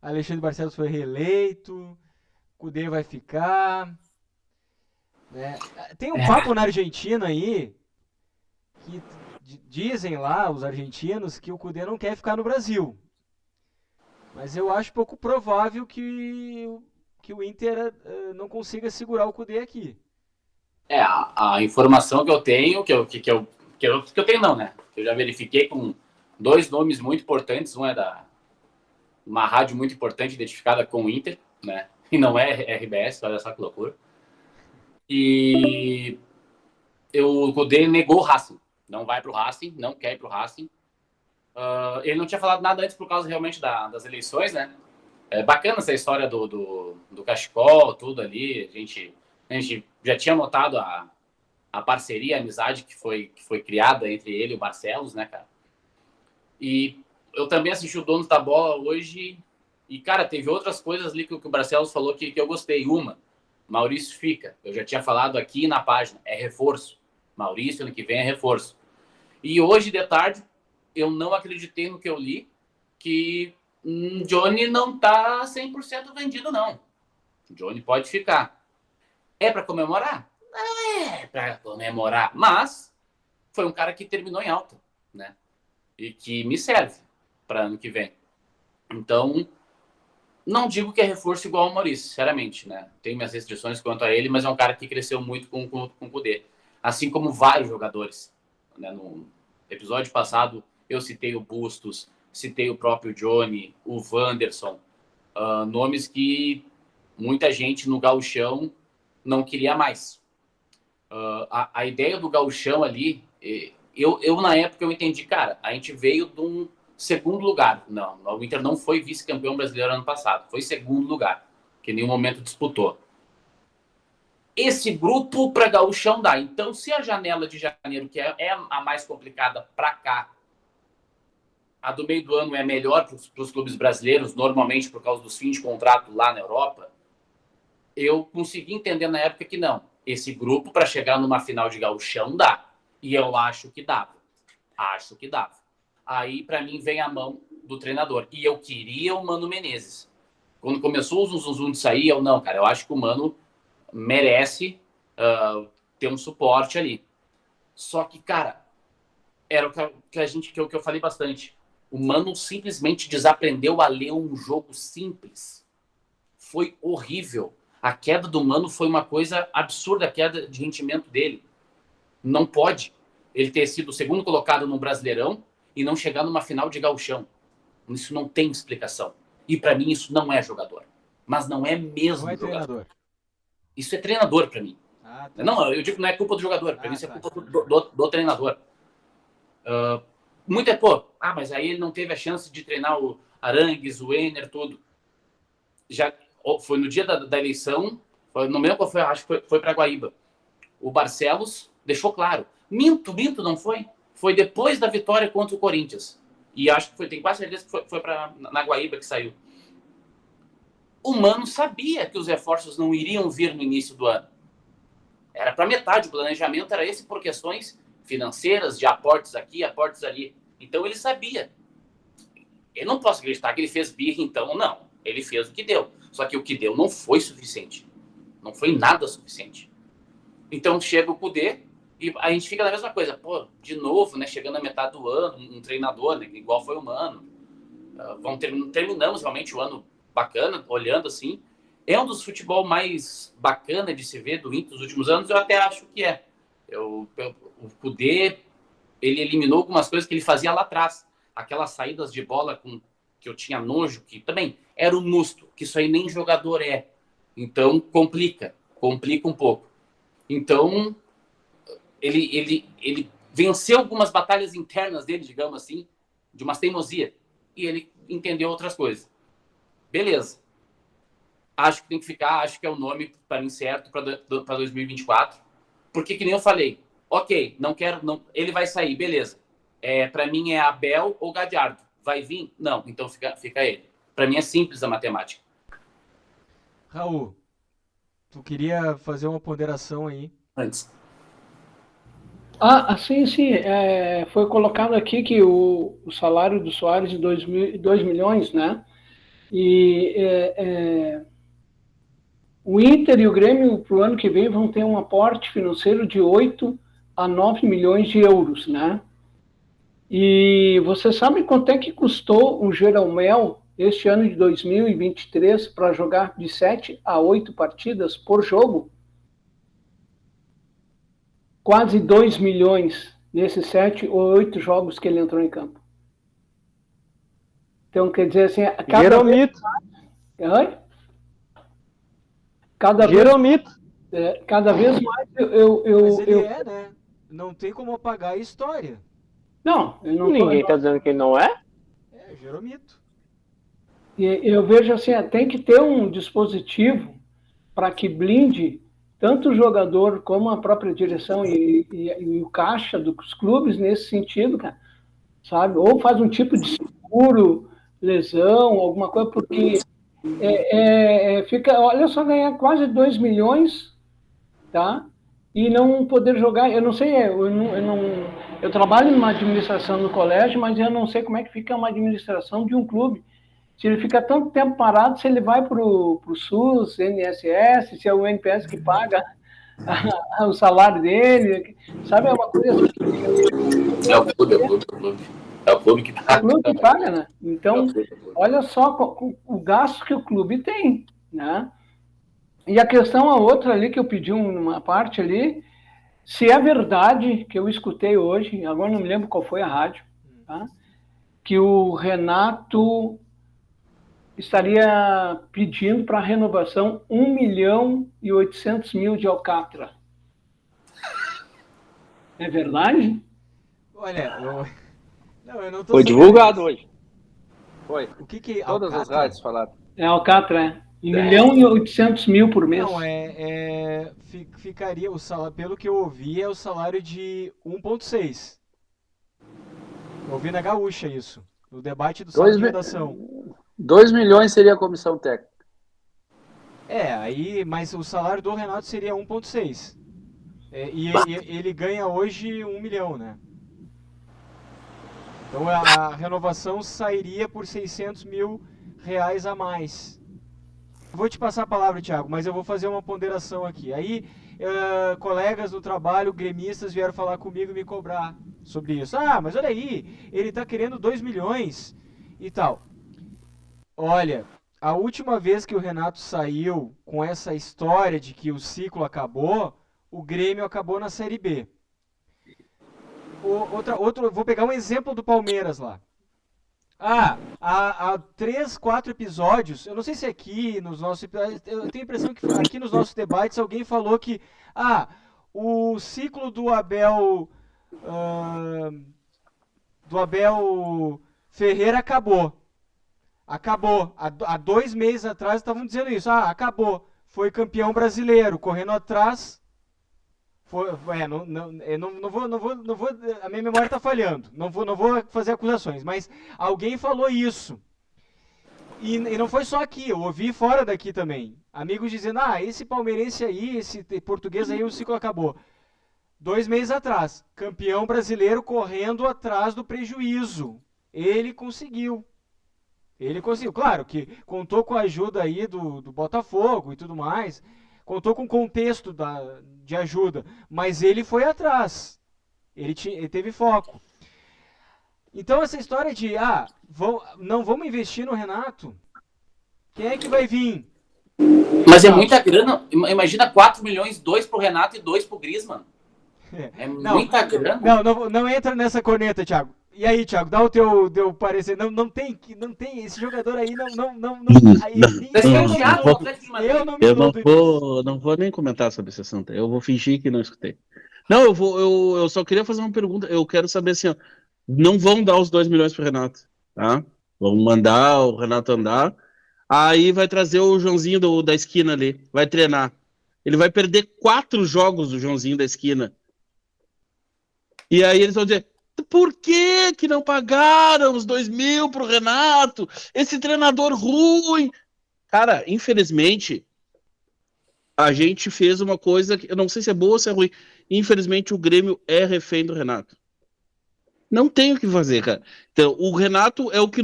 Alexandre Barcelos foi reeleito, Kudê vai ficar, né? Tem um papo na Argentina aí que dizem lá os argentinos que o Kudê não quer ficar no Brasil. Mas eu acho pouco provável que o Inter não consiga segurar o Kudê aqui. A informação que eu tenho, que eu tenho não, né? Eu já verifiquei com 2 nomes muito importantes. Um é da uma rádio muito importante identificada com o Inter, né? E não é RBS, olha só que loucura. E o Kudê negou o Racing. Não vai pro Racing, não quer ir pro Racing. Ele não tinha falado nada antes por causa realmente das eleições, né? É bacana essa história do cachecol, tudo ali. A gente já tinha notado a parceria, a amizade que foi criada entre ele e o Barcelos, né, cara? E eu também assisti o Donos da Bola hoje e, cara, teve outras coisas ali que o Barcelos falou que eu gostei. Uma, Maurício fica. Eu já tinha falado aqui na página, é reforço. Maurício, ano que vem, é reforço. E hoje, de tarde, eu não acreditei no que eu li, que Johnny não tá 100% vendido, não. Johnny pode ficar. É para comemorar? Não é para comemorar, mas foi um cara que terminou em alta, né? E que me serve para ano que vem. Então, não digo que é reforço igual ao Maurício, sinceramente, né? Tenho minhas restrições quanto a ele, mas é um cara que cresceu muito com o Kudê. Assim como vários jogadores, né? No episódio passado, eu citei o Bustos, citei o próprio Johnny, o Wanderson, nomes que muita gente no gauchão não queria mais. A ideia do gauchão ali, eu na época eu entendi, cara, a gente veio de um segundo lugar. Não, o Inter não foi vice-campeão brasileiro ano passado, foi segundo lugar, que em nenhum momento disputou. Esse grupo para gauchão dá. Então, se a janela de janeiro, que é a mais complicada para cá, a do meio do ano é melhor para os clubes brasileiros, normalmente por causa dos fins de contrato lá na Europa, eu consegui entender na época que não. Esse grupo, para chegar numa final de gauchão, dá. E eu acho que dava. Acho que dava. Aí, para mim, vem a mão do treinador. E eu queria o Mano Menezes. Quando começou o zum de sair, eu não, cara, eu acho que o Mano merece ter um suporte ali. Só que, cara, era o que eu falei bastante. O Mano simplesmente desaprendeu a ler um jogo simples. Foi horrível. A queda do Mano foi uma coisa absurda, a queda de rendimento dele. Não pode ele ter sido o segundo colocado no Brasileirão e não chegar numa final de gauchão. Isso não tem explicação. E para mim isso não é jogador. Mas não é mesmo Não é jogador. treinador. Isso é treinador para mim. Ah, tá. Não, eu digo que não é culpa do jogador. Para mim isso é culpa do treinador. Muito mas aí ele não teve a chance de treinar o Arangues, o Ener, tudo. Já foi no dia da eleição, não lembro qual foi, acho que foi para Guaíba. O Barcelos deixou claro. Minto, não foi? Foi depois da vitória contra o Corinthians. E acho que tem quase certeza que foi na Guaíba que saiu. O Mano sabia que os reforços não iriam vir no início do ano. Era para metade, o planejamento era esse por questões financeiras, de aportes aqui, aportes ali. Então ele sabia. Eu não posso acreditar que ele fez birra, então, não. Ele fez o que deu. Só que o que deu não foi suficiente. Não foi nada suficiente. Então chega o Kudê e a gente fica na mesma coisa. De novo, né? Chegando na metade do ano, um treinador, né, igual foi o Mano. Terminamos realmente o ano bacana, olhando assim. É um dos futebol mais bacana de se ver do Inter dos últimos anos, eu até acho que é. O Kudê, ele eliminou algumas coisas que ele fazia lá atrás. Aquelas saídas de bola que eu tinha nojo, que também era o Musto, que isso aí nem jogador é. Então, complica um pouco. Então, ele venceu algumas batalhas internas dele, digamos assim, de uma teimosia, e ele entendeu outras coisas. Beleza. Acho que tem que ficar, acho que é o nome para mim certo para 2024, porque que nem eu falei, ok, não quero, não, ele vai sair, beleza. Para mim é Abel ou Gadiardo. Vai vir? Não, então fica ele. Para mim é simples a matemática. Raul, tu queria fazer uma ponderação aí? Antes. Sim. Foi colocado aqui que o salário do Soares de 2 milhões, né? E o Inter e o Grêmio, para o ano que vem, vão ter um aporte financeiro de 8 a 9 milhões de euros, né? E você sabe quanto é que custou um Jeromel este ano de 2023 para jogar de 7 a 8 partidas por jogo? Quase 2 milhões nesses 7 ou 8 jogos que ele entrou em campo. Então, quer dizer assim... Jeromito. Jeromito. Cada vez mais Mas ele né? Não tem como apagar a história. Não, ninguém está dizendo que ele não é. É, Jeromito. E eu vejo assim, tem que ter um dispositivo para que blinde tanto o jogador como a própria direção e o caixa dos clubes nesse sentido, cara, sabe? Ou faz um tipo de seguro, lesão, alguma coisa, porque fica, olha só, ganhar quase 2 milhões, tá? E não poder jogar, eu não sei, eu trabalho numa administração no colégio, mas eu não sei como é que fica uma administração de um clube. Se ele fica tanto tempo parado, se ele vai para o SUS, INSS, se é o INPS que paga o salário dele, sabe? É uma coisa assim. É o clube. É o clube que paga. É o clube que paga, né? Então, olha só o gasto que o clube tem, né? E a questão, a outra ali, que eu pedi uma parte ali, se é verdade, que eu escutei hoje, agora não me lembro qual foi a rádio, tá? Que o Renato estaria pedindo para renovação 1.800.000 de Alcântara. É verdade? Olha, eu não tô Foi divulgado hoje. Foi. O que Todas as rádios falaram. É Alcântara, 1.800.000 por mês. Não, ficaria o salário, pelo que eu ouvi, é o salário de 1,6. Eu ouvi na Gaúcha isso. no debate do Dois sala de mi- redação. 2 milhões seria a comissão técnica. Aí, mas o salário do Renato seria 1,6. Ele ganha hoje 1 milhão, né? Então a renovação sairia por 600 mil reais a mais. Vou te passar a palavra, Thiago, mas eu vou fazer uma ponderação aqui. Aí, colegas do trabalho, gremistas, vieram falar comigo e me cobrar sobre isso. Ah, mas olha aí, ele tá querendo 2 milhões e tal. Olha, a última vez que o Renato saiu com essa história de que o ciclo acabou, o Grêmio acabou na Série B. Vou pegar um exemplo do Palmeiras lá. Há 3, 4 episódios, eu não sei se aqui nos nossos, eu tenho a impressão que aqui nos nossos debates alguém falou que o ciclo do Abel Ferreira acabou. Acabou. Há 2 meses atrás estavam dizendo isso. Acabou. Foi campeão brasileiro, correndo atrás. Não vou. A minha memória está falhando. Não vou fazer acusações, mas alguém falou isso. E não foi só aqui, eu ouvi fora daqui também. Amigos dizendo, esse palmeirense aí, esse português aí, o ciclo acabou. 2 meses atrás, campeão brasileiro correndo atrás do prejuízo. Ele conseguiu. Claro que contou com a ajuda aí do Botafogo e tudo mais, contou com o contexto de ajuda, mas ele foi atrás, ele teve foco. Então essa história de, não vamos investir no Renato, quem é que vai vir? Mas é muita grana, imagina 4 milhões, 2 pro Renato e 2 pro Griezmann. É muita grana. Não entra nessa corneta, Thiago. E aí, Thiago, dá o teu parecer. Não tem esse jogador aí, Eu não vou nem comentar sobre esse assunto. Eu vou fingir que não escutei. Não, eu só queria fazer uma pergunta. Eu quero saber assim, não vão dar os 2 milhões pro Renato, tá? Vão mandar o Renato andar. Aí vai trazer o Joãozinho da esquina ali, vai treinar. Ele vai perder 4 jogos do Joãozinho da esquina. E aí eles vão dizer, por que não pagaram os 2 mil pro Renato? Esse treinador ruim. Cara, infelizmente, a gente fez uma coisa que eu não sei se é boa ou se é ruim. Infelizmente, o Grêmio é refém do Renato. Não tem o que fazer, cara. Então, o Renato é o que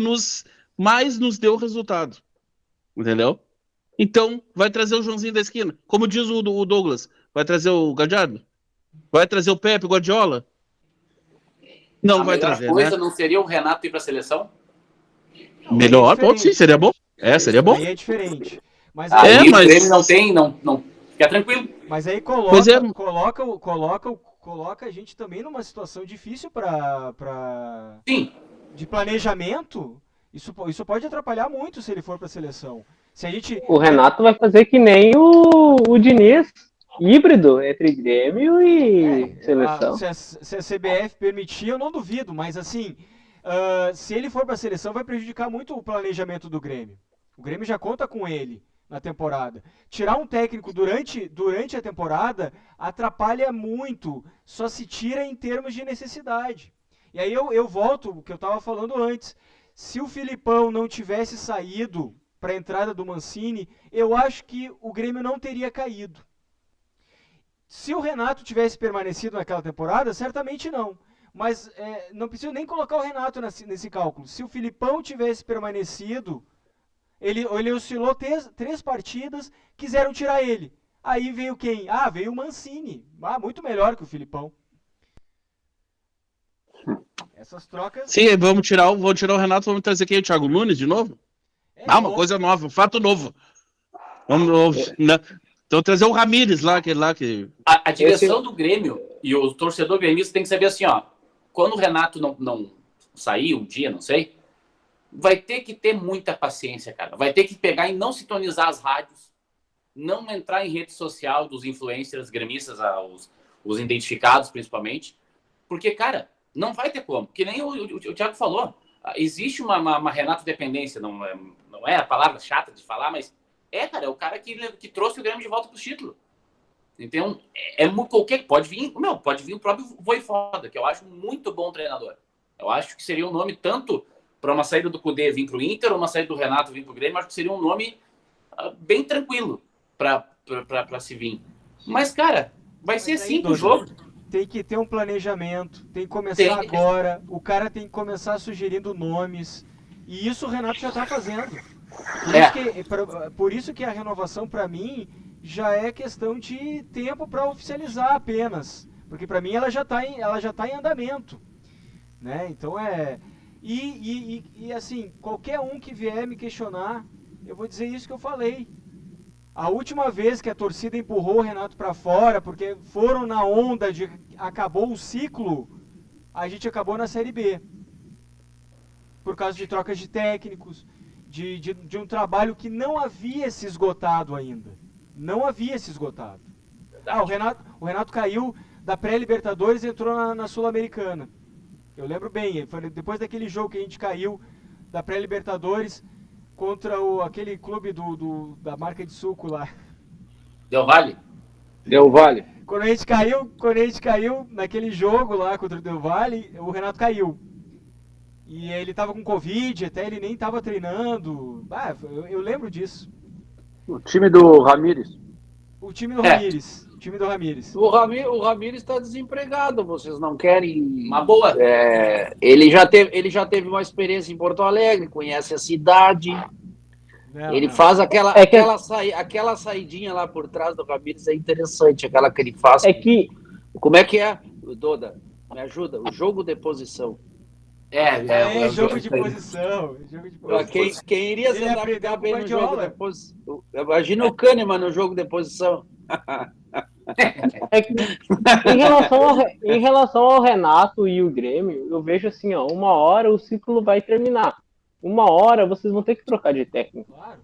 mais nos deu resultado. Entendeu? Então, vai trazer o Joãozinho da esquina. Como diz o Douglas, vai trazer o Gadiardo? Vai trazer o Pepe Guardiola? Não vai trazer, A melhor coisa né? não seria o Renato ir para a seleção? Melhor? Pode sim, seria bom. Seria bom. Aí é diferente. Mas o Grêmio não tem, não. Fica tranquilo. Mas aí coloca a gente também numa situação difícil Sim. de planejamento. Isso pode atrapalhar muito se ele for para a seleção. O Renato vai fazer que nem o Diniz, híbrido entre Grêmio e seleção. Se a CBF permitir, eu não duvido, mas assim, se ele for para a seleção, vai prejudicar muito o planejamento do Grêmio. O Grêmio já conta com ele na temporada. Tirar um técnico durante a temporada atrapalha muito, só se tira em termos de necessidade. E aí eu volto ao que eu estava falando antes. Se o Filipão não tivesse saído para a entrada do Mancini, eu acho que o Grêmio não teria caído. Se o Renato tivesse permanecido naquela temporada, certamente não. Mas não preciso nem colocar o Renato nesse cálculo. Se o Filipão tivesse permanecido, ele oscilou 3 partidas, quiseram tirar ele. Aí veio quem? Veio o Mancini. Muito melhor que o Filipão. Essas trocas... Sim, vamos tirar o Renato, vamos trazer quem? O Thiago Nunes de novo? Uma coisa nova, um fato novo. Então trazer o Ramírez lá, aquele lá que... A direção do Grêmio e o torcedor gremista tem que saber assim, quando o Renato não sair um dia, não sei, vai ter que ter muita paciência, cara. Vai ter que pegar e não sintonizar as rádios, não entrar em rede social dos influencers gremistas, os identificados principalmente, porque, cara, não vai ter como. Que nem o Thiago falou, existe uma Renato dependência, não é a palavra chata de falar, mas cara, é o cara que trouxe o Grêmio de volta para o título. Então, pode vir o próprio Voivoda, que eu acho muito bom treinador. Eu acho que seria um nome tanto para uma saída do Cudê vir para o Inter ou uma saída do Renato vir para o Grêmio, acho que seria um nome bem tranquilo para se vir. Mas, cara, vai ser assim o jogo. Tem que ter um planejamento, tem que começar agora, o cara tem que começar sugerindo nomes, e isso o Renato já está fazendo. Por isso que a renovação, para mim, já é questão de tempo para oficializar apenas, porque para mim ela já tá em andamento, né? Então e assim, qualquer um que vier me questionar, eu vou dizer isso que eu falei. A última vez que a torcida empurrou o Renato para fora, porque foram na onda de acabou o ciclo, a gente acabou na Série B. Por causa de trocas de técnicos, de um trabalho que não havia se esgotado ainda. Não havia se esgotado. O Renato caiu da pré-Libertadores e entrou na Sul-Americana. Eu lembro bem, foi depois daquele jogo que a gente caiu da pré-Libertadores contra aquele clube da marca de suco lá. Del Valle? Del Valle. Quando a gente caiu naquele jogo lá contra o Del Valle, o Renato caiu. E ele tava com Covid, até ele nem tava treinando. Eu lembro disso. O time do Ramírez. O time do Ramírez. O time do Ramírez. O Ramírez está desempregado, vocês não querem... Uma boa. Ele já teve uma experiência em Porto Alegre, conhece a cidade. Ele faz aquela saidinha lá por trás do Ramírez, é interessante, aquela que ele faz. Como é que é, Doda? Me ajuda, o jogo de posição. Jogo de posição. Quem iria se adaptar bem no jogo de posição? Imagina o Kahneman no jogo de posição. Em relação ao Renato e o Grêmio, eu vejo assim, uma hora o ciclo vai terminar. Uma hora vocês vão ter que trocar de técnico. Claro.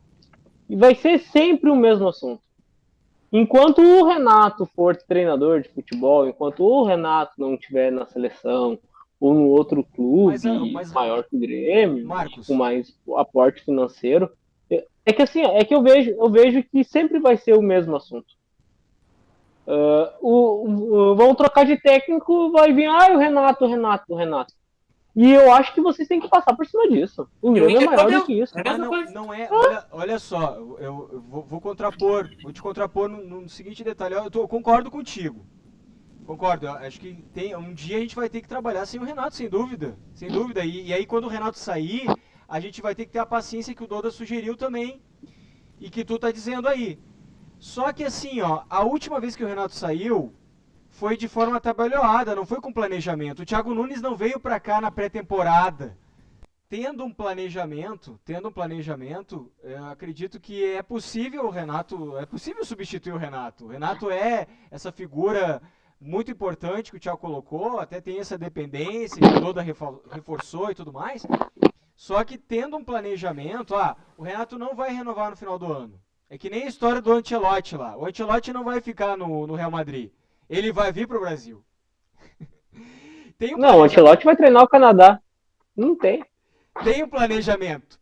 E vai ser sempre o mesmo assunto. Enquanto o Renato for treinador de futebol, enquanto o Renato não estiver na seleção ou no outro clube maior que o Grêmio, Marcos, com mais aporte financeiro, eu vejo que sempre vai ser o mesmo assunto. Vão trocar de técnico, vai vir o Renato. E eu acho que vocês têm que passar por cima disso. O Grêmio é maior do que isso. Não é. Olha só, eu vou te contrapor no seguinte detalhe. Eu concordo contigo. Concordo. Eu acho que um dia a gente vai ter que trabalhar sem o Renato, sem dúvida. Sem dúvida. E aí, quando o Renato sair, a gente vai ter que ter a paciência que o Doda sugeriu também. E que tu tá dizendo aí. Só que assim, a última vez que o Renato saiu foi de forma atabalhoada, não foi com planejamento. O Thiago Nunes não veio para cá na pré-temporada. Tendo um planejamento, eu acredito que é possível substituir o Renato. O Renato é essa figura muito importante que o Thiago colocou, até tem essa dependência que toda reforçou e tudo mais. Só que tendo um planejamento, o Renato não vai renovar no final do ano. É que nem a história do Ancelotti lá. O Ancelotti não vai ficar no Real Madrid. Ele vai vir pro Brasil. O Ancelotti vai treinar o Canadá. Não tem. Tem um planejamento.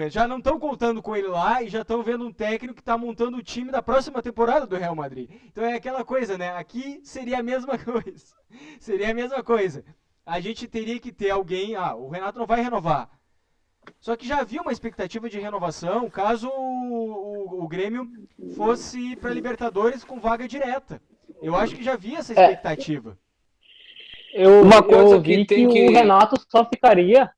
Já não estão contando com ele lá e já estão vendo um técnico que está montando o time da próxima temporada do Real Madrid. Então é aquela coisa, né? Aqui seria a mesma coisa. A gente teria que ter alguém... o Renato não vai renovar. Só que já havia uma expectativa de renovação caso o Grêmio fosse para Libertadores com vaga direta. Eu acho que já havia essa expectativa. Eu vi que o Renato só ficaria,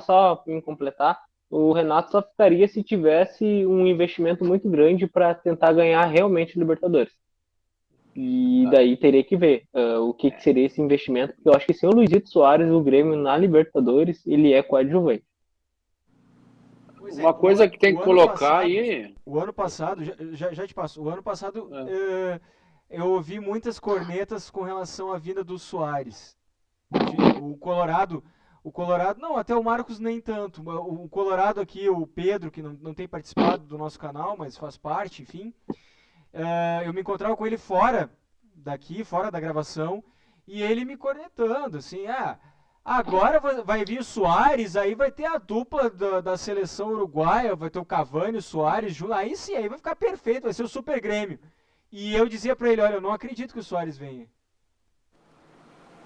só em completar, o Renato só ficaria se tivesse um investimento muito grande para tentar ganhar realmente Libertadores. E daí teria que ver o que seria esse investimento, porque eu acho que sem o Luizito Soares, o Grêmio na Libertadores, ele é coadjuvante. Uma coisa que tem que colocar aí... O ano passado, já te passo, o ano passado eu ouvi muitas cornetas com relação à vinda do Soares. O Colorado, não, até o Marcos nem tanto. O Colorado aqui, o Pedro, que não tem participado do nosso canal, mas faz parte, enfim. Eu me encontrava com ele fora da gravação, e ele me cornetando, assim, agora vai vir o Soares, aí vai ter a dupla da seleção uruguaia, vai ter o Cavani e o Soares junto, aí sim, aí vai ficar perfeito, vai ser o Super Grêmio. E eu dizia pra ele, olha, eu não acredito que o Soares venha.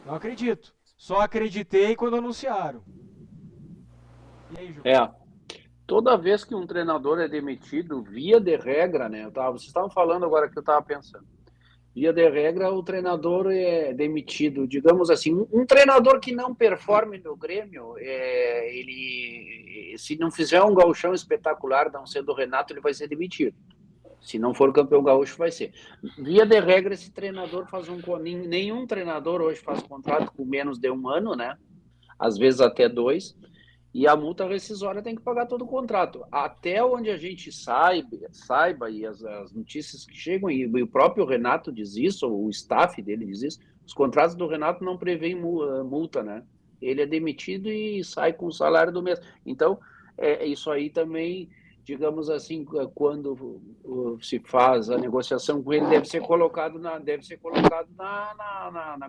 Não acredito. Só acreditei quando anunciaram. E aí, Ju? Toda vez que um treinador é demitido, via de regra, né? Vocês estavam falando agora que eu estava pensando. Via de regra, o treinador é demitido. Digamos assim, um treinador que não performe no Grêmio, ele, se não fizer um gauchão espetacular, não sendo o Renato, ele vai ser demitido. Se não for campeão gaúcho, vai ser. Via de regra, esse treinador faz nenhum treinador hoje faz contrato com menos de 1 ano, né? Às vezes até 2. E a multa rescisória tem que pagar todo o contrato. Até onde a gente saiba e as notícias que chegam, e o próprio Renato diz isso, ou o staff dele diz isso, os contratos do Renato não prevêem multa, né? Ele é demitido e sai com o salário do mês. Então, isso aí também, digamos assim, quando se faz a negociação com ele, deve ser colocado na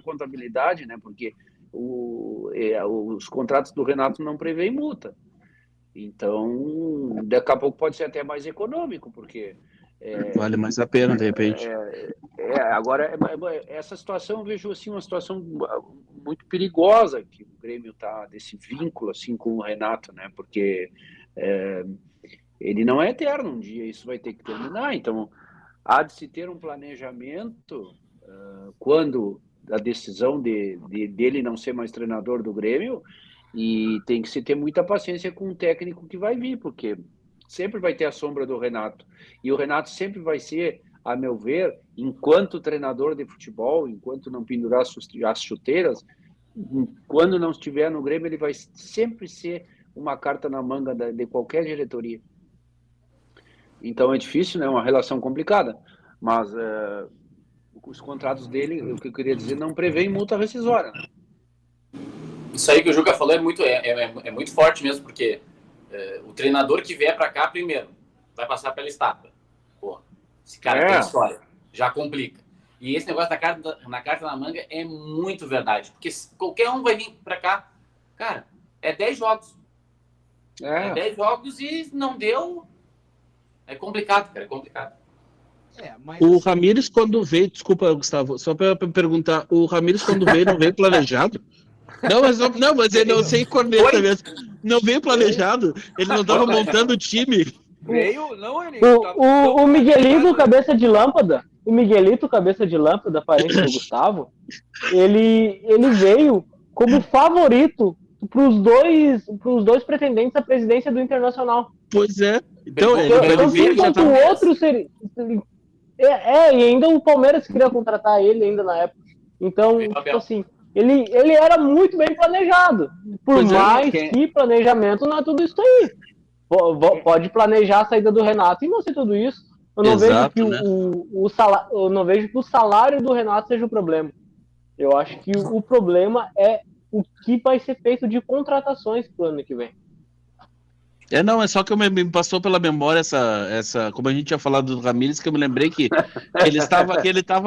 contabilidade, né? Porque os contratos do Renato não prevêem multa. Então, daqui a pouco pode ser até mais econômico, porque... vale mais a pena, de repente. Agora, essa situação, eu vejo assim, uma situação muito perigosa, que o Grêmio está desse vínculo assim, com o Renato, né? Porque ele não é eterno, um dia isso vai ter que terminar. Então, há de se ter um planejamento quando a decisão dele não ser mais treinador do Grêmio, e tem que se ter muita paciência com o técnico que vai vir, porque sempre vai ter a sombra do Renato, e o Renato sempre vai ser, a meu ver, enquanto treinador de futebol, enquanto não pendurar as chuteiras, quando não estiver no Grêmio, ele vai sempre ser uma carta na manga de qualquer diretoria. Então é difícil, né? Uma relação complicada, mas os contratos dele, o que eu queria dizer, não prevêem multa rescisória. Né? Isso aí que o Juca falou é muito forte mesmo, porque o treinador que vier para cá primeiro vai passar pela estátua. Pô, esse cara tem história, já complica. E esse negócio na carta na manga é muito verdade, porque qualquer um vai vir para cá, cara, é 10 jogos. É 10 jogos e não deu. É complicado, cara, é complicado. Mas o Ramires, quando veio, desculpa, Gustavo, só para perguntar, o Ramires, quando veio, não veio planejado? Mas ele não sei corneta mesmo. Não veio planejado, ele não estava montando o time. Veio, não, ele. O Miguelito, cabeça de lâmpada, parente do Gustavo, ele veio como favorito para os dois pretendentes à presidência do Internacional. Pois é. Então, enquanto o outro seria. E ainda o Palmeiras queria contratar ele ainda na época. Então, tipo assim, ele era muito bem planejado. Por mais que planejamento não é tudo isso aí. Pode planejar a saída do Renato e não ser tudo isso. Eu não vejo que eu não vejo que o salário do Renato seja o problema. Eu acho que o problema é o que vai ser feito de contratações pro ano que vem. É só que me passou pela memória essa, como a gente tinha falado do Ramires, que eu me lembrei que ele estava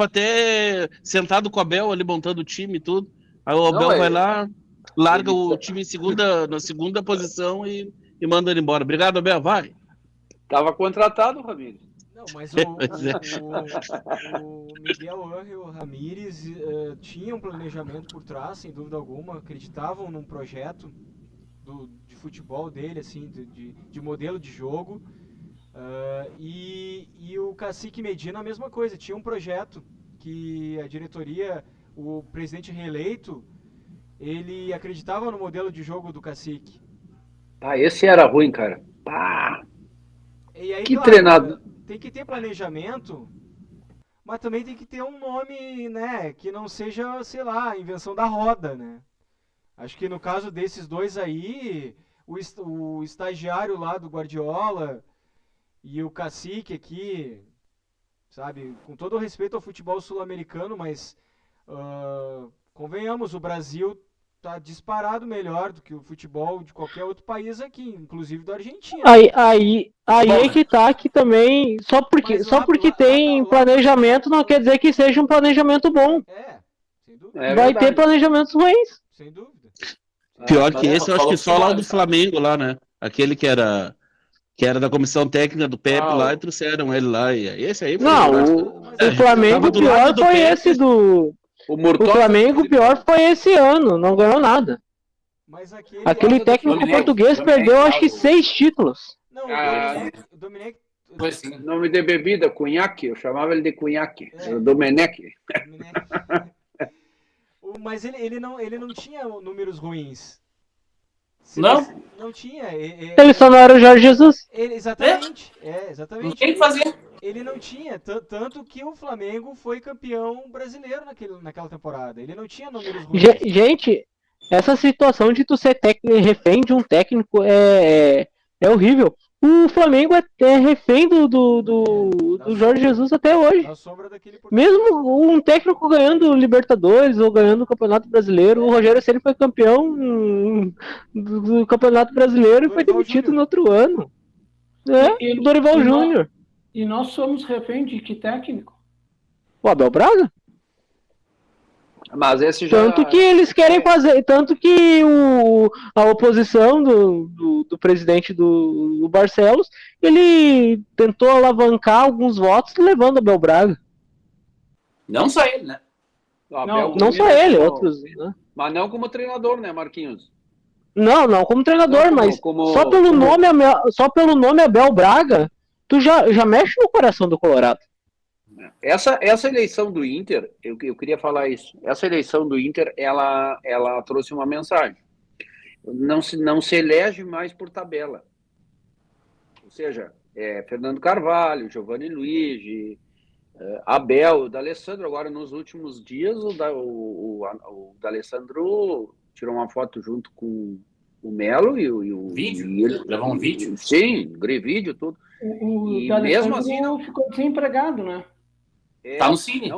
até sentado com o Abel ali montando o time e tudo. Aí o Abel vai lá, larga o time na segunda posição e manda ele embora. Obrigado, Abel, vai. Tava contratado, Ramires. Não, mas o Miguel Ángel Ramírez tinha um planejamento por trás, sem dúvida alguma, acreditavam num projeto de futebol dele, assim, de modelo de jogo, e o Cacique Medina a mesma coisa, tinha um projeto que a diretoria, o presidente reeleito, ele acreditava no modelo de jogo do Cacique. Esse era ruim, cara. E aí, que claro, treinado. Tem que ter planejamento, mas também tem que ter um nome, né, que não seja, sei lá, invenção da roda, né? Acho que no caso desses dois aí, o estagiário lá do Guardiola e o Cacique aqui, sabe, com todo o respeito ao futebol sul-americano, mas convenhamos, o Brasil tá disparado melhor do que o futebol de qualquer outro país aqui, inclusive da Argentina. Aí é que tá que também, só porque tem planejamento não quer dizer que seja um planejamento bom. Sem dúvida. Vai ter planejamentos ruins. Sem dúvida. Pior que esse, eu acho que só lá do Flamengo, lá, né? Aquele que era da comissão técnica do Pepe lá, e trouxeram ele lá. E esse aí foi o Flamengo pior foi esse do... O Flamengo pior foi esse ano, não ganhou nada. Mas Aquele técnico Domenech, português perdeu, acho que 6 títulos. Não, o Domenech. Foi sim. Nome de bebida, cunhaque. Eu chamava ele de cunhaque. É. O Domenech. Mas ele não tinha números ruins. Não? Não tinha. Ele só não era o Jorge Jesus. Exatamente. Não Exatamente. tem o que fazer. Ele não tinha. Tanto que o Flamengo foi campeão brasileiro naquela temporada. Ele não tinha números ruins. Gente, essa situação de tu ser refém de um técnico é horrível. O Flamengo é refém do Jorge Jesus até hoje. Na sombra daquele Mesmo um técnico ganhando Libertadores ou ganhando o Campeonato Brasileiro, o Rogério Ceni foi campeão do Campeonato Brasileiro e foi demitido no outro ano. O Dorival Júnior. E nós somos refém de que técnico? O Abel Braga? Mas esse já... Tanto que eles querem fazer, tanto que a oposição do presidente do Barcelos, ele tentou alavancar alguns votos levando Abel Braga. Não só ele, né? Não só ele, outros. Né? Mas não como treinador, né, Marquinhos? Não como treinador, mas só pelo nome Abel Braga, tu já mexe no coração do Colorado. Essa eleição do Inter, eu queria falar isso. Essa eleição do Inter, ela trouxe uma mensagem. Não se elege mais por tabela. Ou seja, Fernando Carvalho, Giovanni Luigi, Abel, o D'Alessandro. Agora, nos últimos dias, o D'Alessandro tirou uma foto junto com o Melo e o... Vídeo? Levou um vídeo? Sim, vídeo, tudo. O mesmo assim não ficou desempregado, né? Tá no Cine.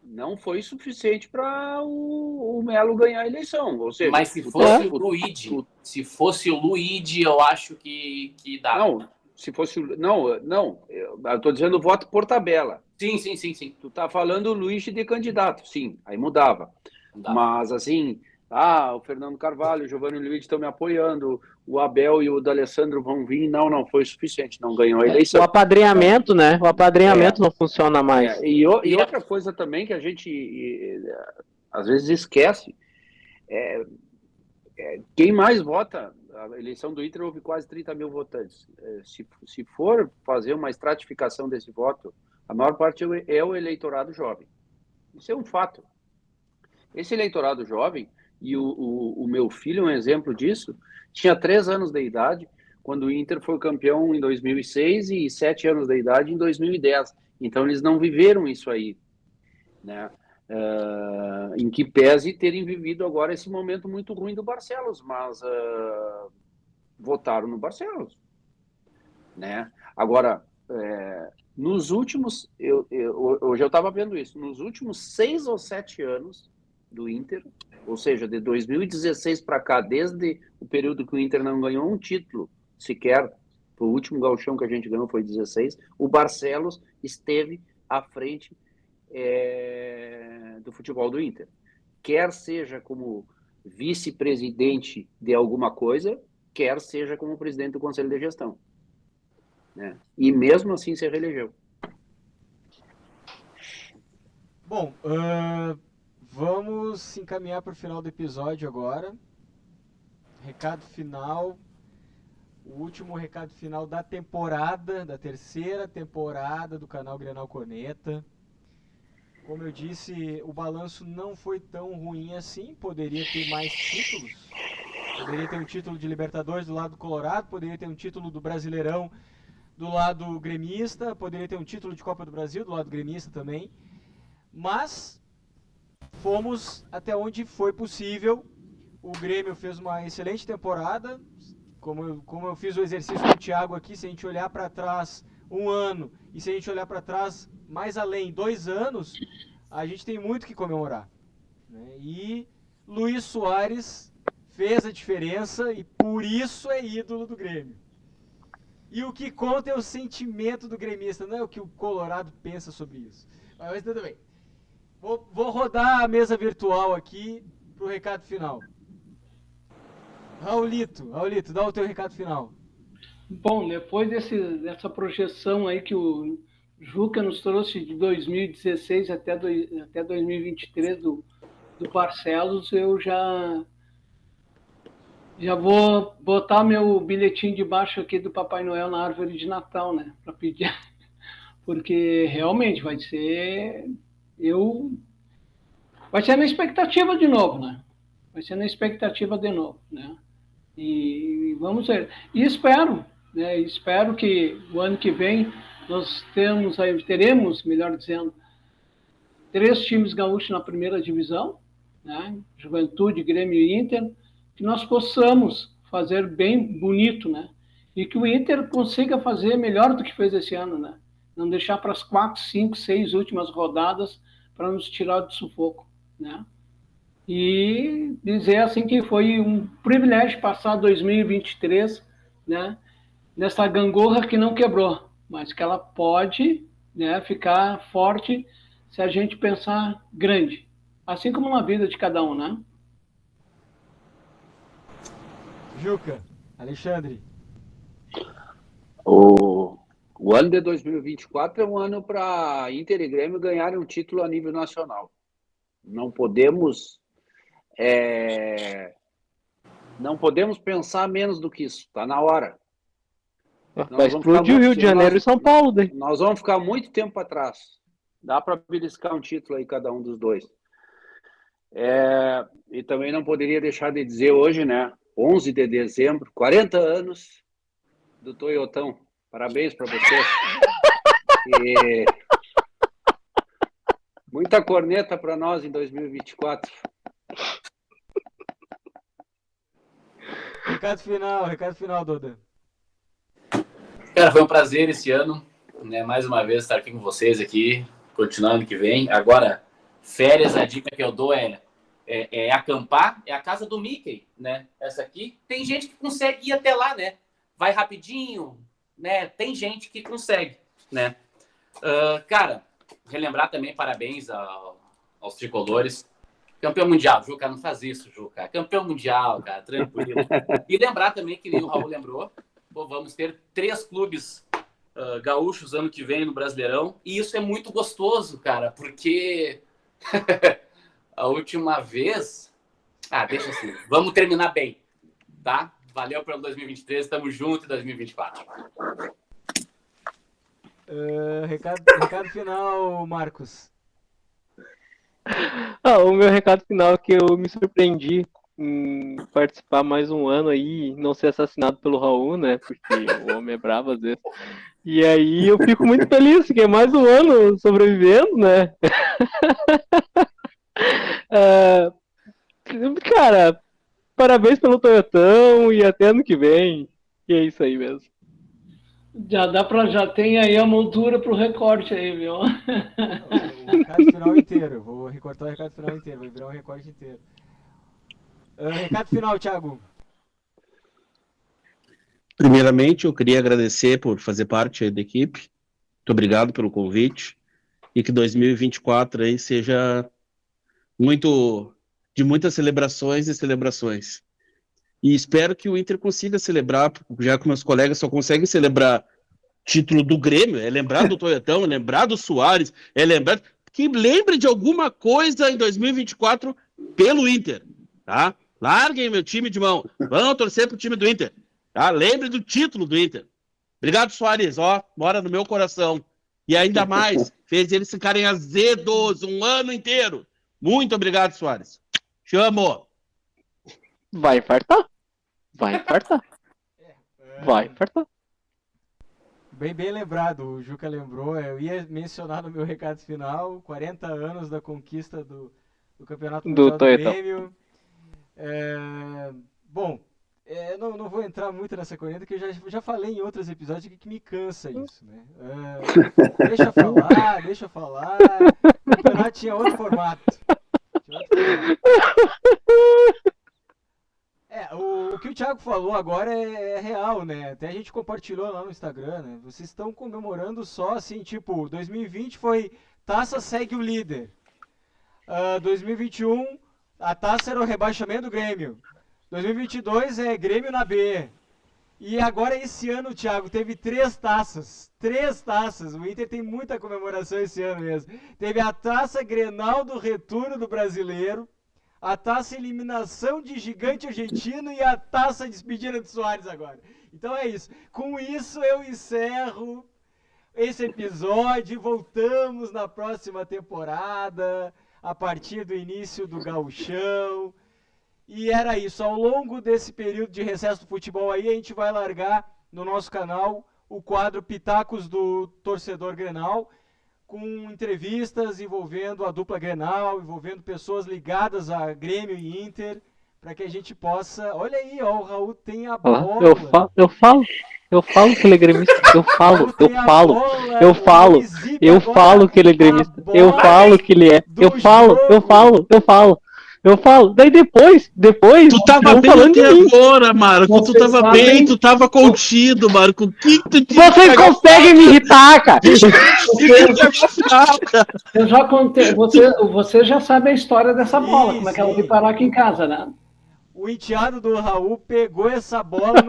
Não foi suficiente para o Melo ganhar a eleição. Ou seja, mas se fosse o Luigi, eu acho que dá. Não, se fosse não, eu estou dizendo voto por tabela. Sim. Tu tá falando o Luigi de candidato, sim, aí mudava. Mas assim, o Fernando Carvalho, o Giovanni Luigi estão me apoiando, o Abel e o D'Alessandro vão vir, não foi suficiente, não ganhou a eleição. O apadrinhamento, né? O apadrinhamento não funciona mais. E outra coisa também que a gente às vezes esquece, quem mais vota, a eleição do Inter houve quase 30 mil votantes. Se for fazer uma estratificação desse voto, a maior parte é o eleitorado jovem. Isso é um fato. Esse eleitorado jovem, e o meu filho é um exemplo disso, tinha 3 anos de idade quando o Inter foi campeão em 2006 e 7 anos de idade em 2010. Então, eles não viveram isso aí, né? Em que pese terem vivido agora esse momento muito ruim do Barcelos, mas votaram no Barcelos, né? Agora, nos últimos, hoje eu estava vendo isso, nos últimos 6 ou 7 anos do Inter, ou seja, de 2016 para cá, desde o período que o Inter não ganhou um título sequer, o último gauchão que a gente ganhou foi 16, o Barcelos esteve à frente do futebol do Inter. Quer seja como vice-presidente de alguma coisa, quer seja como presidente do Conselho de Gestão. Né? E mesmo assim se reelegeu. Bom, vamos se encaminhar para o final do episódio agora. Recado final. O último recado final da temporada, da terceira temporada do canal Grenal Corneta. Como eu disse, o balanço não foi tão ruim assim. Poderia ter mais títulos. Poderia ter um título de Libertadores do lado do Colorado. Poderia ter um título do Brasileirão do lado gremista. Poderia ter um título de Copa do Brasil do lado gremista também. Mas fomos até onde foi possível. O Grêmio fez uma excelente temporada. Como eu fiz o exercício com o Thiago aqui, se a gente olhar para trás um ano e se a gente olhar para trás mais além 2 anos, a gente tem muito que comemorar. Né? E Luís Soares fez a diferença e por isso é ídolo do Grêmio. E o que conta é o sentimento do gremista, não é o que o Colorado pensa sobre isso. Mas tudo bem. Vou rodar a mesa virtual aqui para o recado final. Raulito, dá o teu recado final. Bom, depois dessa projeção aí que o Juca nos trouxe de 2016 até 2023 do Barcelos, eu já Já vou botar meu bilhetinho debaixo aqui do Papai Noel na árvore de Natal, né? Para pedir. Porque realmente vai ser. Eu. Vai ser na expectativa de novo, né? Vai ser na expectativa de novo, né? E vamos ver. E espero, né? Espero que o ano que vem nós teremos, melhor dizendo, 3 times gaúchos na primeira divisão, né? Juventude, Grêmio e Inter, que nós possamos fazer bem bonito, né? E que o Inter consiga fazer melhor do que fez esse ano, né? Não deixar para as 4, 5, 6 últimas rodadas para nos tirar do sufoco, né? E dizer assim que foi um privilégio passar 2023, né? Nessa gangorra que não quebrou, mas que ela pode, né, ficar forte se a gente pensar grande, assim como na vida de cada um, né? Juca, Alexandre. O ano de 2024 é um ano para Inter e Grêmio ganharem um título a nível nacional. Não podemos pensar menos do que isso. Está na hora. Vai explodir o Rio de Janeiro e São Paulo, daí. Nós vamos ficar muito tempo atrás. Dá para beliscar um título aí, cada um dos dois. E também não poderia deixar de dizer hoje, né? 11 de dezembro, 40 anos do Toyotão. Parabéns para vocês. E muita corneta para nós em 2024. Recado final, Duda. Cara, foi um prazer esse ano, né? Mais uma vez estar aqui com vocês aqui, continuando ano que vem. Agora, férias, a dica que eu dou é acampar, é a casa do Mickey, né? Essa aqui. Tem gente que consegue ir até lá, né? Vai rapidinho, né? Tem gente que consegue, né? Cara, relembrar também, parabéns aos tricolores. Campeão mundial, Juca, não faz isso, Juca. Campeão mundial, cara, tranquilo. E lembrar também, que nem o Raul lembrou, vamos ter 3 clubes gaúchos ano que vem no Brasileirão. E isso é muito gostoso, cara, porque a última vez... deixa assim. Vamos terminar bem, tá? Valeu pelo 2023, estamos juntos em 2024. Recado final, Marcos. O meu recado final é que eu me surpreendi em participar mais um ano aí, não ser assassinado pelo Raul, né? Porque o homem é bravo às vezes. E aí eu fico muito feliz, que é mais um ano sobrevivendo, né? Cara, parabéns pelo Toyotão e até ano que vem. E é isso aí mesmo. Já tem aí a moldura pro recorte aí, viu? O recado final inteiro. Vou recortar o recado final inteiro. Vai virar um recorte inteiro. Recado final, Thiago. Primeiramente, eu queria agradecer por fazer parte da equipe. Muito obrigado pelo convite. E que 2024 aí seja de muitas celebrações e celebrações. E espero que o Inter consiga celebrar, já que meus colegas só conseguem celebrar título do Grêmio, é lembrar do Toyotão, é lembrar do Soares, é lembrar... Que lembre de alguma coisa em 2024 pelo Inter, tá? Larguem meu time de mão, vão torcer pro time do Inter, tá? Lembre do título do Inter. Obrigado, Soares, mora no meu coração. E ainda mais, fez eles ficarem azedos um ano inteiro. Muito obrigado, Soares. Te amo. Vai infartar. Bem lembrado, o Juca lembrou. Eu ia mencionar no meu recado final 40 anos da conquista do Campeonato Mundial do Grêmio. Bom, não vou entrar muito nessa corrente, porque eu já falei em outros episódios que me cansa isso, né? Deixa eu falar. O campeonato tinha outro formato. O que o Thiago falou agora é real, né? Até a gente compartilhou lá no Instagram, né? Vocês estão comemorando só assim, tipo, 2020 foi taça segue o líder. 2021, a taça era o rebaixamento do Grêmio. 2022 é Grêmio na B. E agora esse ano, Thiago, teve 3 taças. 3 taças. O Inter tem muita comemoração esse ano mesmo. Teve a taça Grenal do retorno do Brasileiro. a taça eliminação de gigante argentino e a taça despedida de Soares agora. Então é isso. Com isso eu encerro esse episódio. Voltamos na próxima temporada, a partir do início do Gauchão. E era isso. Ao longo desse período de recesso do futebol aí, a gente vai largar no nosso canal o quadro Pitacos do Torcedor Grenal, com entrevistas envolvendo a dupla Grenal, envolvendo pessoas ligadas a Grêmio e Inter, para que a gente possa... Olha aí, ó, o Raul tem a bola. Eu falo que ele é gremista. Eu falo que ele é gremista. Eu falo que ele é. Eu falo. Daí depois. Tu tava bem até agora, Marco. Tu tava bem, tu tava contido, Marco. O que tu tinha? Vocês conseguem me irritar, cara. Eu já contei. Você já sabe a história dessa bola, como é que ela veio parar aqui em casa, né? O enteado do Raul pegou essa bola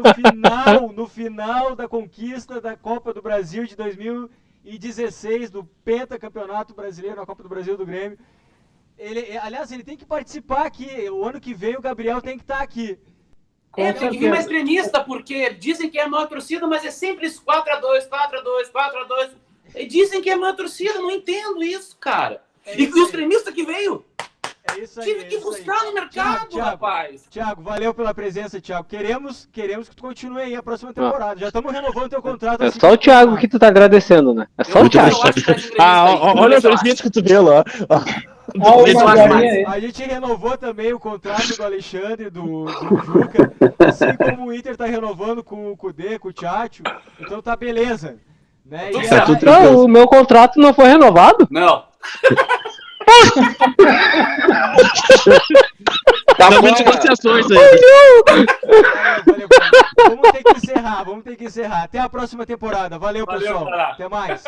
no final da conquista da Copa do Brasil de 2016, do pentacampeonato brasileiro, na Copa do Brasil do Grêmio. Aliás, ele tem que participar aqui. O ano que vem o Gabriel tem que estar aqui. Tem que vir mais gremista, porque dizem que é a maior torcida, mas é sempre isso, 4-2. E dizem que é a maior torcida, não entendo isso, cara. E os gremistas que veio? É isso aí. Tive que buscar no mercado, rapaz. Thiago, valeu pela presença, Thiago. Queremos que tu continue aí a próxima temporada. Já estamos renovando teu contrato. É só o Thiago que tu tá agradecendo, né? É só o Thiago. Olha o presidente de cotovelo, ó. A gente renovou também o contrato do Alexandre, do Juca, assim como o Inter tá renovando com o Kudê, com o Tchatcho, então tá beleza. Né? O meu contrato não foi renovado? Não. Tá muitas negociações aí. Valeu. Vamos ter que encerrar. Até a próxima temporada. Valeu, pessoal. Até mais.